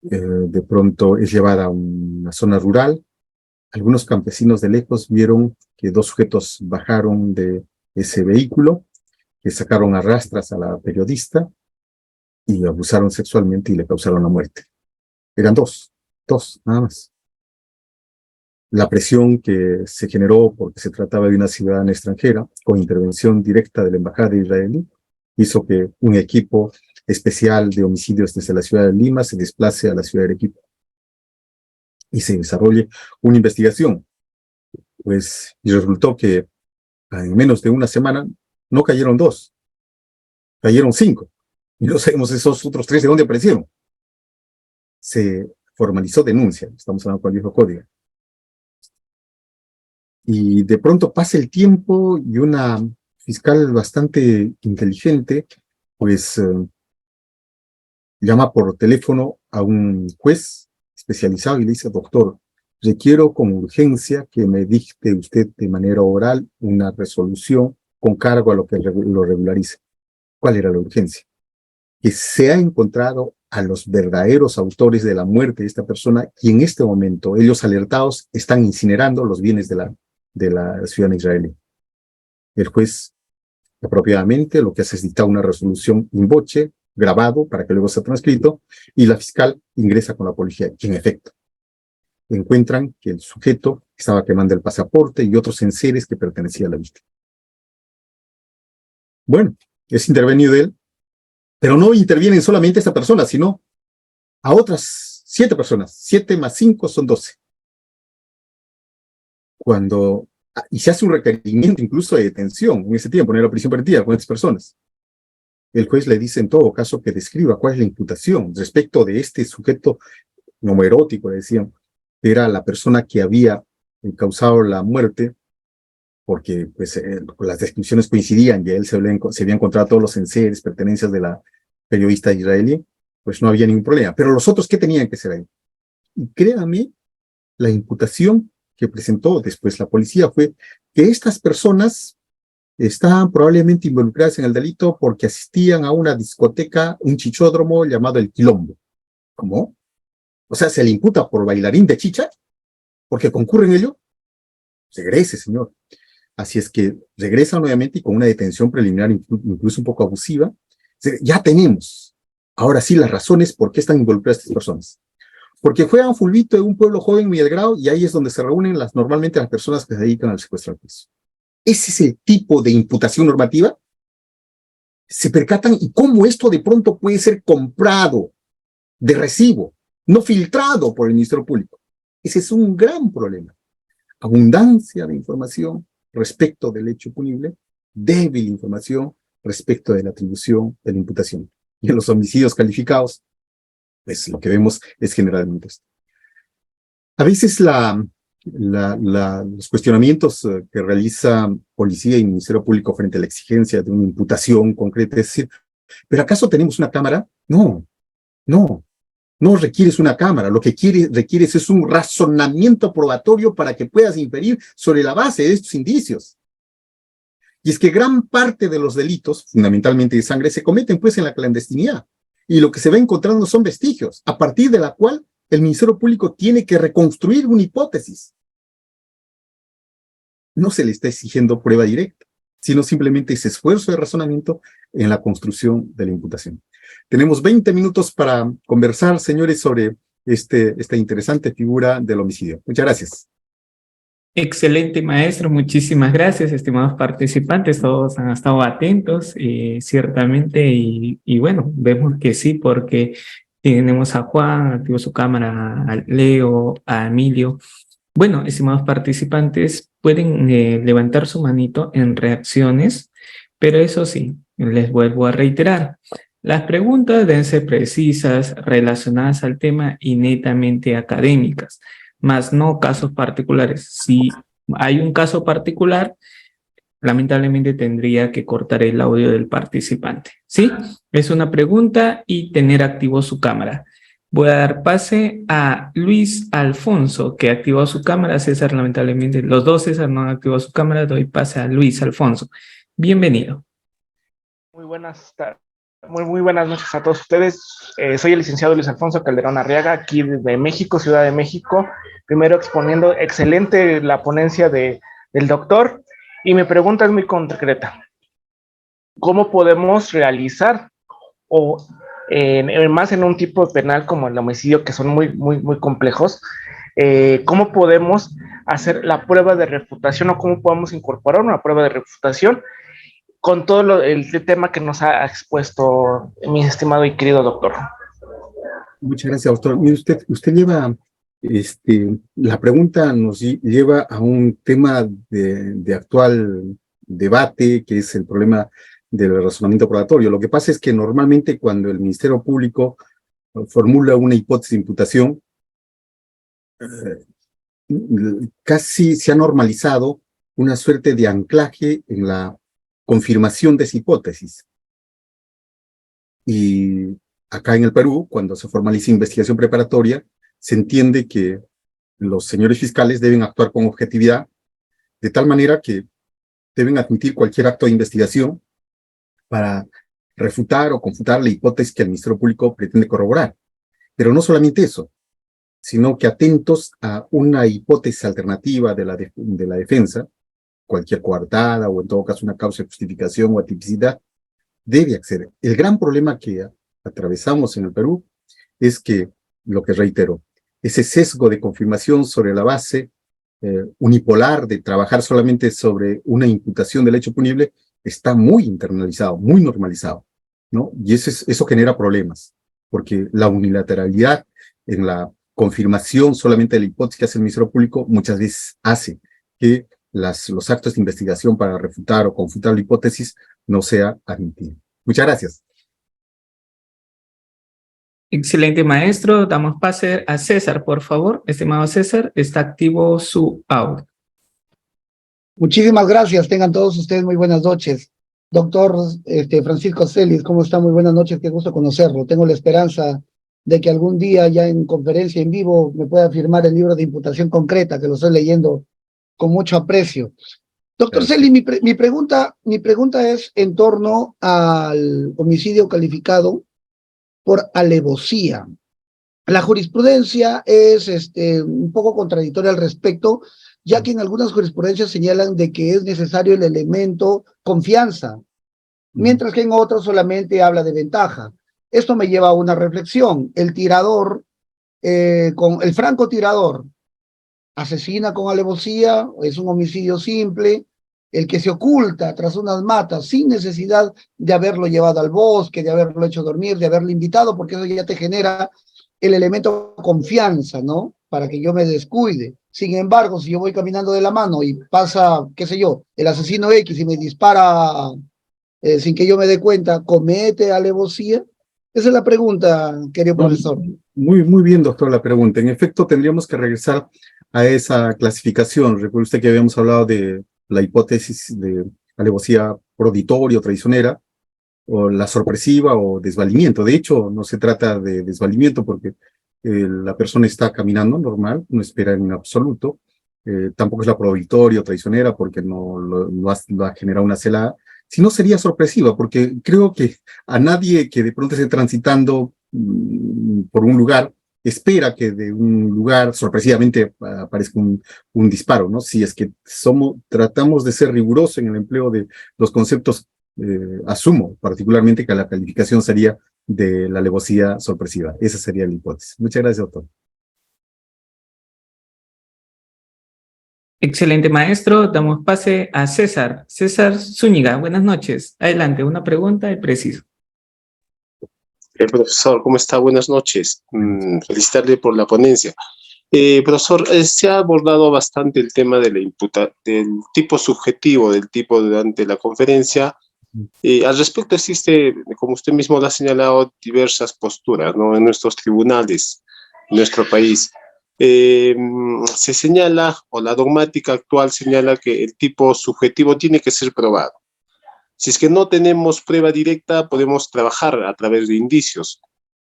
de pronto es llevada a una zona rural. Algunos campesinos de lejos vieron que dos sujetos bajaron de ese vehículo, que sacaron a rastras a la periodista y abusaron sexualmente y le causaron la muerte. Eran dos, nada más. La presión que se generó porque se trataba de una ciudadana extranjera, con intervención directa de la Embajada israelí, hizo que un equipo especial de homicidios desde la ciudad de Lima se desplace a la ciudad de Arequipa y se desarrolle una investigación. Pues, y resultó que en menos de una semana no cayeron dos, cayeron 5. Y no sabemos esos otros 3 de dónde aparecieron. Se formalizó denuncia, estamos hablando con el viejo código. Y de pronto pasa el tiempo y una fiscal bastante inteligente, pues llama por teléfono a un juez especializado y le dice: doctor, requiero con urgencia que me dicte usted de manera oral una resolución con cargo a lo que lo regularice. ¿Cuál era la urgencia? Que se ha encontrado a los verdaderos autores de la muerte de esta persona y en este momento ellos, alertados, están incinerando los bienes de la ciudadana israelí. El juez, apropiadamente, lo que hace es dictar una resolución in voce, grabado para que luego sea transcrito, y la fiscal ingresa con la policía. Y en efecto, encuentran que el sujeto estaba quemando el pasaporte y otros enseres que pertenecían a la víctima. Bueno, es intervenido él, pero no intervienen solamente esta persona, sino a otras 7 personas. 7 más 5 son 12. Y se hace un requerimiento incluso de detención en ese tiempo, poner la prisión preventiva con estas personas. El juez le dice en todo caso que describa cuál es la imputación respecto de este sujeto homoerótico, le decían, que era la persona que había causado la muerte, porque pues, las descripciones coincidían y a él se había encontrado todos los enseres, pertenencias de la periodista israelí, pues no había ningún problema. Pero los otros, ¿qué tenían que ser ahí? Y créame, la imputación que presentó después la policía fue que estas personas estaban probablemente involucradas en el delito porque asistían a una discoteca, un chichódromo llamado El Quilombo. ¿Cómo? O sea, ¿se le imputa por bailarín de chicha? ¿Porque concurre en ello? Regrese, señor. Así es que regresa nuevamente y con una detención preliminar incluso un poco abusiva. Ya tenemos, ahora sí, las razones por qué están involucradas estas personas. Porque juegan fulbito de un pueblo joven muy delgado y ahí es donde se reúnen normalmente las personas que se dedican al secuestro al preso. Ese es el tipo de imputación normativa. Se percatan y cómo esto de pronto puede ser comprado de recibo, no filtrado por el Ministerio Público. Ese es un gran problema. Abundancia de información respecto del hecho punible, débil información respecto de la atribución de la imputación. Y en los homicidios calificados, pues lo que vemos es generalmente esto. A veces los cuestionamientos que realiza policía y Ministerio Público frente a la exigencia de una imputación concreta es decir, ¿pero acaso tenemos una cámara? No requieres una cámara, lo que requieres es un razonamiento probatorio para que puedas inferir sobre la base de estos indicios. Y es que gran parte de los delitos, fundamentalmente de sangre, se cometen pues en la clandestinidad. Y lo que se va encontrando son vestigios, a partir de la cual el Ministerio Público tiene que reconstruir una hipótesis. No se le está exigiendo prueba directa, sino simplemente ese esfuerzo de razonamiento en la construcción de la imputación. Tenemos 20 minutos para conversar, señores, sobre esta interesante figura del homicidio. Muchas gracias. Excelente, maestro. Muchísimas gracias, estimados participantes. Todos han estado atentos, ciertamente, y bueno, vemos que sí, porque Tenemos a Juan, activó su cámara, a Leo, a Emilio. Bueno, estimados participantes, pueden levantar su manito en reacciones, pero eso sí, les vuelvo a reiterar. Las preguntas deben ser precisas, relacionadas al tema y netamente académicas, más no casos particulares. Si hay un caso particular, lamentablemente tendría que cortar el audio del participante. ¿Sí? Es una pregunta y tener activo su cámara. Voy a dar pase a Luis Alfonso, que activó su cámara. César, lamentablemente, los dos César no han activado su cámara. Doy pase a Luis Alfonso. Bienvenido. Muy buenas tardes. Muy buenas noches a todos ustedes. Soy el licenciado Luis Alfonso Calderón Arriaga, aquí de México, Ciudad de México. Primero exponiendo excelente la ponencia del doctor. Y mi pregunta es muy concreta. ¿Cómo podemos realizar, o más en un tipo penal como el homicidio, que son muy complejos, cómo podemos hacer la prueba de refutación o cómo podemos incorporar una prueba de refutación con todo el tema que nos ha expuesto mi estimado y querido doctor? Muchas gracias, doctor. Mire, usted lleva, la pregunta nos lleva a un tema de actual debate, que es el problema del razonamiento probatorio. Lo que pasa es que normalmente cuando el Ministerio Público formula una hipótesis de imputación, casi se ha normalizado una suerte de anclaje en la confirmación de esa hipótesis. Y acá en el Perú, cuando se formaliza investigación preparatoria, se entiende que los señores fiscales deben actuar con objetividad, de tal manera que deben admitir cualquier acto de investigación para refutar o confutar la hipótesis que el Ministerio Público pretende corroborar. Pero no solamente eso, sino que atentos a una hipótesis alternativa de la defensa, cualquier coartada o en todo caso una causa de justificación o atipicidad, debe acceder. El gran problema que atravesamos en el Perú es que, lo que reitero, ese sesgo de confirmación sobre la base unipolar de trabajar solamente sobre una imputación del hecho punible está muy internalizado, muy normalizado, ¿no? Y eso genera problemas, porque la unilateralidad en la confirmación solamente de la hipótesis que hace el Ministerio Público muchas veces hace que los actos de investigación para refutar o confutar la hipótesis no sea admitido. Muchas gracias. Excelente, maestro. Damos pase a César, por favor. Estimado César, está activo su audio. Muchísimas gracias. Tengan todos ustedes muy buenas noches. Doctor Francisco Celis, ¿cómo está? Muy buenas noches. Qué gusto conocerlo. Tengo la esperanza de que algún día ya en conferencia en vivo me pueda firmar el libro de imputación concreta, que lo estoy leyendo con mucho aprecio. Doctor Celis, mi pregunta es en torno al homicidio calificado por alevosía. La jurisprudencia es un poco contradictoria al respecto, ya que en algunas jurisprudencias señalan de que es necesario el elemento confianza, mientras que en otros solamente habla de ventaja. Esto me lleva a una reflexión. El tirador, con el francotirador, asesina con alevosía, es un homicidio simple. El que se oculta tras unas matas sin necesidad de haberlo llevado al bosque, de haberlo hecho dormir, de haberlo invitado, porque eso ya te genera el elemento confianza, ¿no? Para que yo me descuide. Sin embargo, si yo voy caminando de la mano y pasa, qué sé yo, el asesino X y me dispara sin que yo me dé cuenta, ¿comete alevosía? Esa es la pregunta, querido profesor. Muy bien, doctor, la pregunta. En efecto, tendríamos que regresar a esa clasificación. Recuerde usted que habíamos hablado de la hipótesis de alevosía proditoria o traicionera, o la sorpresiva o desvalimiento. De hecho, no se trata de desvalimiento porque la persona está caminando normal, no espera en absoluto. Tampoco es la proditoria o traicionera porque no ha generado una celada, sino sería sorpresiva, porque creo que a nadie que de pronto esté transitando por un lugar espera que de un lugar sorpresivamente aparezca un disparo, ¿no? Si es que tratamos de ser rigurosos en el empleo de los conceptos, asumo particularmente que la calificación sería de la alevosía sorpresiva. Esa sería la hipótesis. Muchas gracias, doctor. Excelente, maestro. Damos pase a César. César Zúñiga, buenas noches. Adelante, una pregunta y preciso. Profesor, ¿cómo está? Buenas noches. Felicitarle por la ponencia. Profesor, se ha abordado bastante el tema de del tipo subjetivo, del tipo durante la conferencia. Al respecto existe, como usted mismo lo ha señalado, diversas posturas, ¿no? En nuestros tribunales, en nuestro país. Se señala, o la dogmática actual señala que el tipo subjetivo tiene que ser probado. Si es que no tenemos prueba directa, podemos trabajar a través de indicios.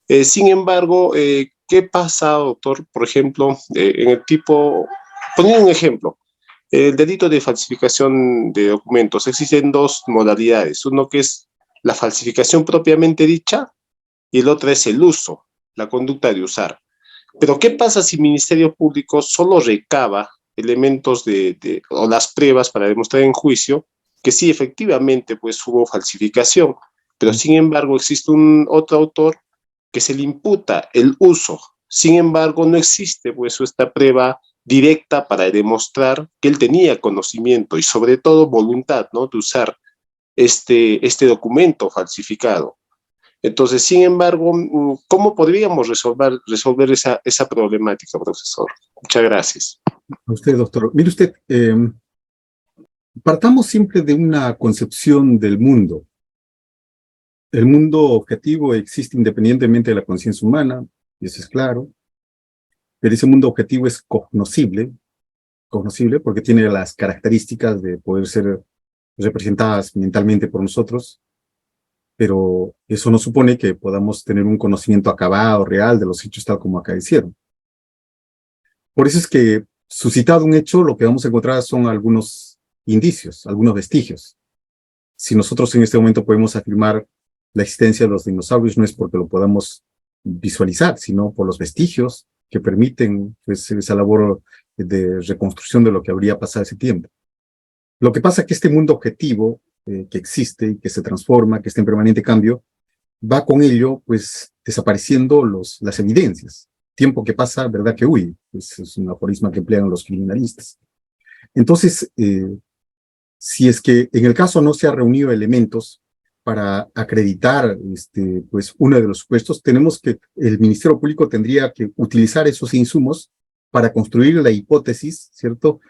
Sin embargo, ¿qué pasa, doctor? Por ejemplo, en el tipo, poniendo un ejemplo, el delito de falsificación de documentos, existen dos modalidades. Uno que es la falsificación propiamente dicha y el otro es el uso, la conducta de usar. Pero ¿qué pasa si el Ministerio Público solo recaba elementos o las pruebas para demostrar en juicio que sí, efectivamente, pues hubo falsificación, pero sin embargo existe otro autor que se le imputa el uso? Sin embargo, no existe pues esta prueba directa para demostrar que él tenía conocimiento y sobre todo voluntad, ¿no?, de usar este documento falsificado. Entonces, sin embargo, ¿cómo podríamos resolver esa problemática, profesor? Muchas gracias. A usted, doctor. Mire usted, partamos siempre de una concepción del mundo. El mundo objetivo existe independientemente de la conciencia humana, y eso es claro, pero ese mundo objetivo es cognoscible porque tiene las características de poder ser representadas mentalmente por nosotros, pero eso no supone que podamos tener un conocimiento acabado, real, de los hechos tal como acaecieron. Por eso es que, suscitado un hecho, lo que vamos a encontrar son algunos indicios, algunos vestigios. Si nosotros en este momento podemos afirmar la existencia de los dinosaurios, no es porque lo podamos visualizar, sino por los vestigios que permiten pues, esa labor de reconstrucción de lo que habría pasado ese tiempo. Lo que pasa es que este mundo objetivo que existe y que se transforma, que está en permanente cambio, va con ello pues desapareciendo las evidencias. Tiempo que pasa, verdad que huye. Pues, es un aforisma que emplean los criminalistas. Entonces, si es que en el caso no se han reunido elementos para acreditar pues uno de los supuestos, el Ministerio Público tendría que utilizar esos insumos para construir la hipótesis, ¿cierto?,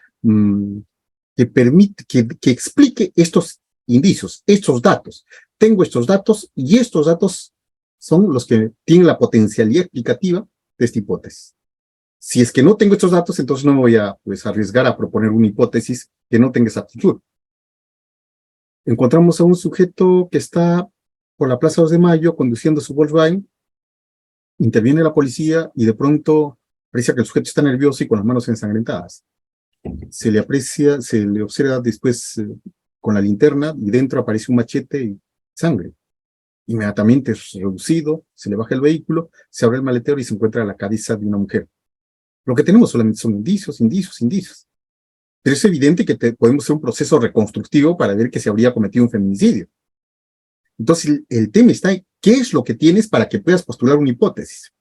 que explique estos indicios, estos datos. Tengo estos datos y estos datos son los que tienen la potencialidad explicativa de esta hipótesis. Si es que no tengo estos datos, entonces no me voy a pues, arriesgar a proponer una hipótesis que no tenga esa aptitud. Encontramos a un sujeto que está por la Plaza 2 de Mayo conduciendo su Volkswagen, interviene la policía y de pronto aprecia que el sujeto está nervioso y con las manos ensangrentadas. Se le observa después con la linterna y dentro aparece un machete y sangre. Inmediatamente es reducido, se le baja el vehículo, se abre el maletero y se encuentra la cabeza de una mujer. Lo que tenemos solamente son indicios. Pero es evidente que podemos hacer un proceso reconstructivo para ver que se habría cometido un feminicidio. Entonces, el tema está en qué es lo que tienes para que puedas postular una hipótesis.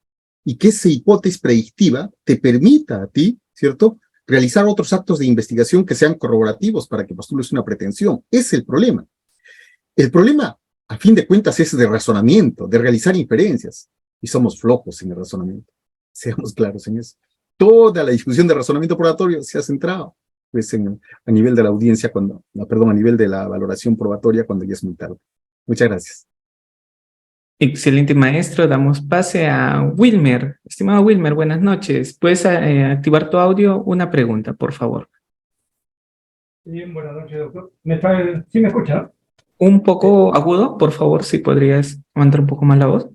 Y que esa hipótesis predictiva te permita a ti, ¿cierto?, realizar otros actos de investigación que sean corroborativos para que postules una pretensión. Es el problema. El problema, a fin de cuentas, es de razonamiento, de realizar inferencias. Y somos flojos en el razonamiento. Seamos claros en eso. Toda la discusión de razonamiento probatorio se ha centrado pues, a nivel de la audiencia, a nivel de la valoración probatoria cuando ya es muy tarde. Muchas gracias. Excelente, maestro. Damos pase a Wilmer. Estimado Wilmer, buenas noches. ¿Puedes activar tu audio? Una pregunta, por favor. Bien, buenas noches, doctor. ¿Sí me escucha? Un poco agudo, por favor, si podrías aumentar un poco más la voz.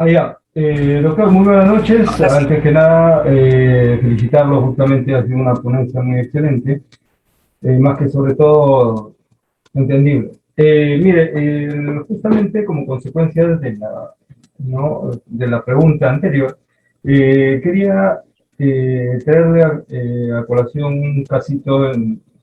Ya. Doctor, muy buenas noches. Antes que nada, felicitarlo, justamente ha sido una ponencia muy excelente, más que sobre todo entendible. Mire, justamente como consecuencia de la pregunta anterior, quería traerle a colación un casito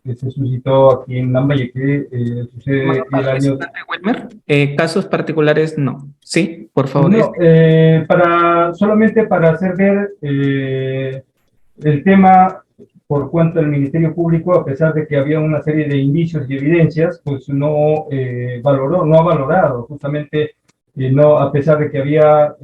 que se suscitó aquí en Lambayeque, que sucede el año... Wilmer, casos particulares no. Sí, por favor. No, solamente para hacer ver el tema por cuanto el Ministerio Público, a pesar de que había una serie de indicios y evidencias, pues no ha valorado justamente no, a pesar de que había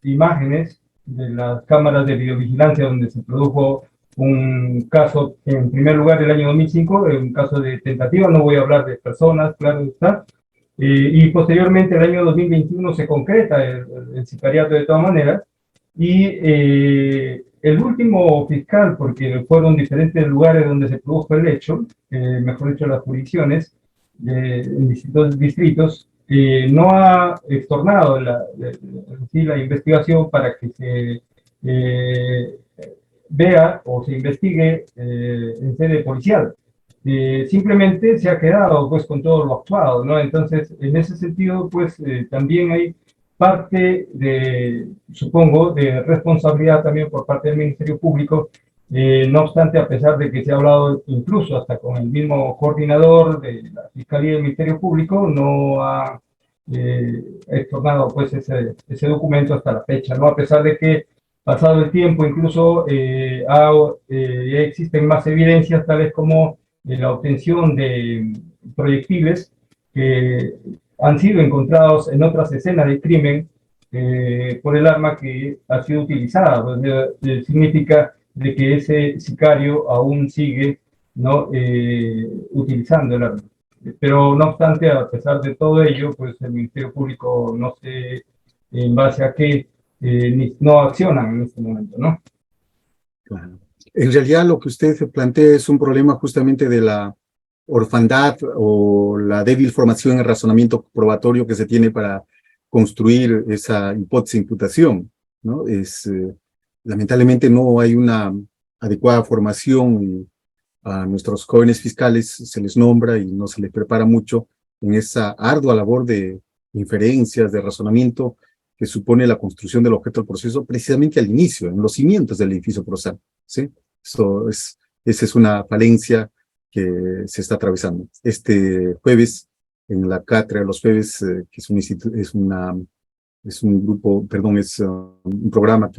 imágenes de las cámaras de videovigilancia donde se produjo un caso, en primer lugar, el año 2005, un caso de tentativa, no voy a hablar de personas, claro está, y posteriormente, el año 2021, se concreta el sicariato de todas maneras, y el último fiscal, porque fueron diferentes lugares donde se produjo el hecho, mejor dicho, las jurisdicciones, en distintos distritos, no ha extornado la investigación para que se vea o se investigue en sede policial. Simplemente se ha quedado pues con todo lo actuado, ¿no? Entonces, en ese sentido, pues también hay parte de, supongo, de responsabilidad también por parte del Ministerio Público. No obstante, a pesar de que se ha hablado incluso hasta con el mismo coordinador de la Fiscalía del Ministerio Público, no ha extornado pues ese documento hasta la fecha, ¿no? A pesar de que pasado el tiempo incluso existen más evidencias tales como la obtención de proyectiles que han sido encontrados en otras escenas de crimen por el arma que ha sido utilizada. Pues, significa de que ese sicario aún sigue, ¿no? Utilizando el arma. Pero no obstante, a pesar de todo ello, pues el Ministerio Público no sé en base a qué no accionan en este momento, ¿no? Claro. En realidad lo que usted plantea es un problema justamente de la orfandad o la débil formación en razonamiento probatorio que se tiene para construir esa hipótesis de imputación, ¿no? Lamentablemente no hay una adecuada formación y a nuestros jóvenes fiscales se les nombra y no se les prepara mucho en esa ardua labor de inferencias, de razonamiento que supone la construcción del objeto del proceso precisamente al inicio, en los cimientos del edificio procesal, ¿sí? Esa es una falencia que se está atravesando. Este jueves, en la cátedra de los jueves, que es un grupo, perdón, es un programa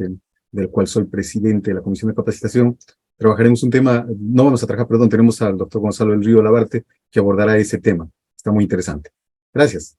del cual soy presidente de la Comisión de Capacitación, trabajaremos un tema, no vamos a trabajar, perdón, tenemos al doctor Gonzalo del Río Labarte que abordará ese tema. Está muy interesante. Gracias.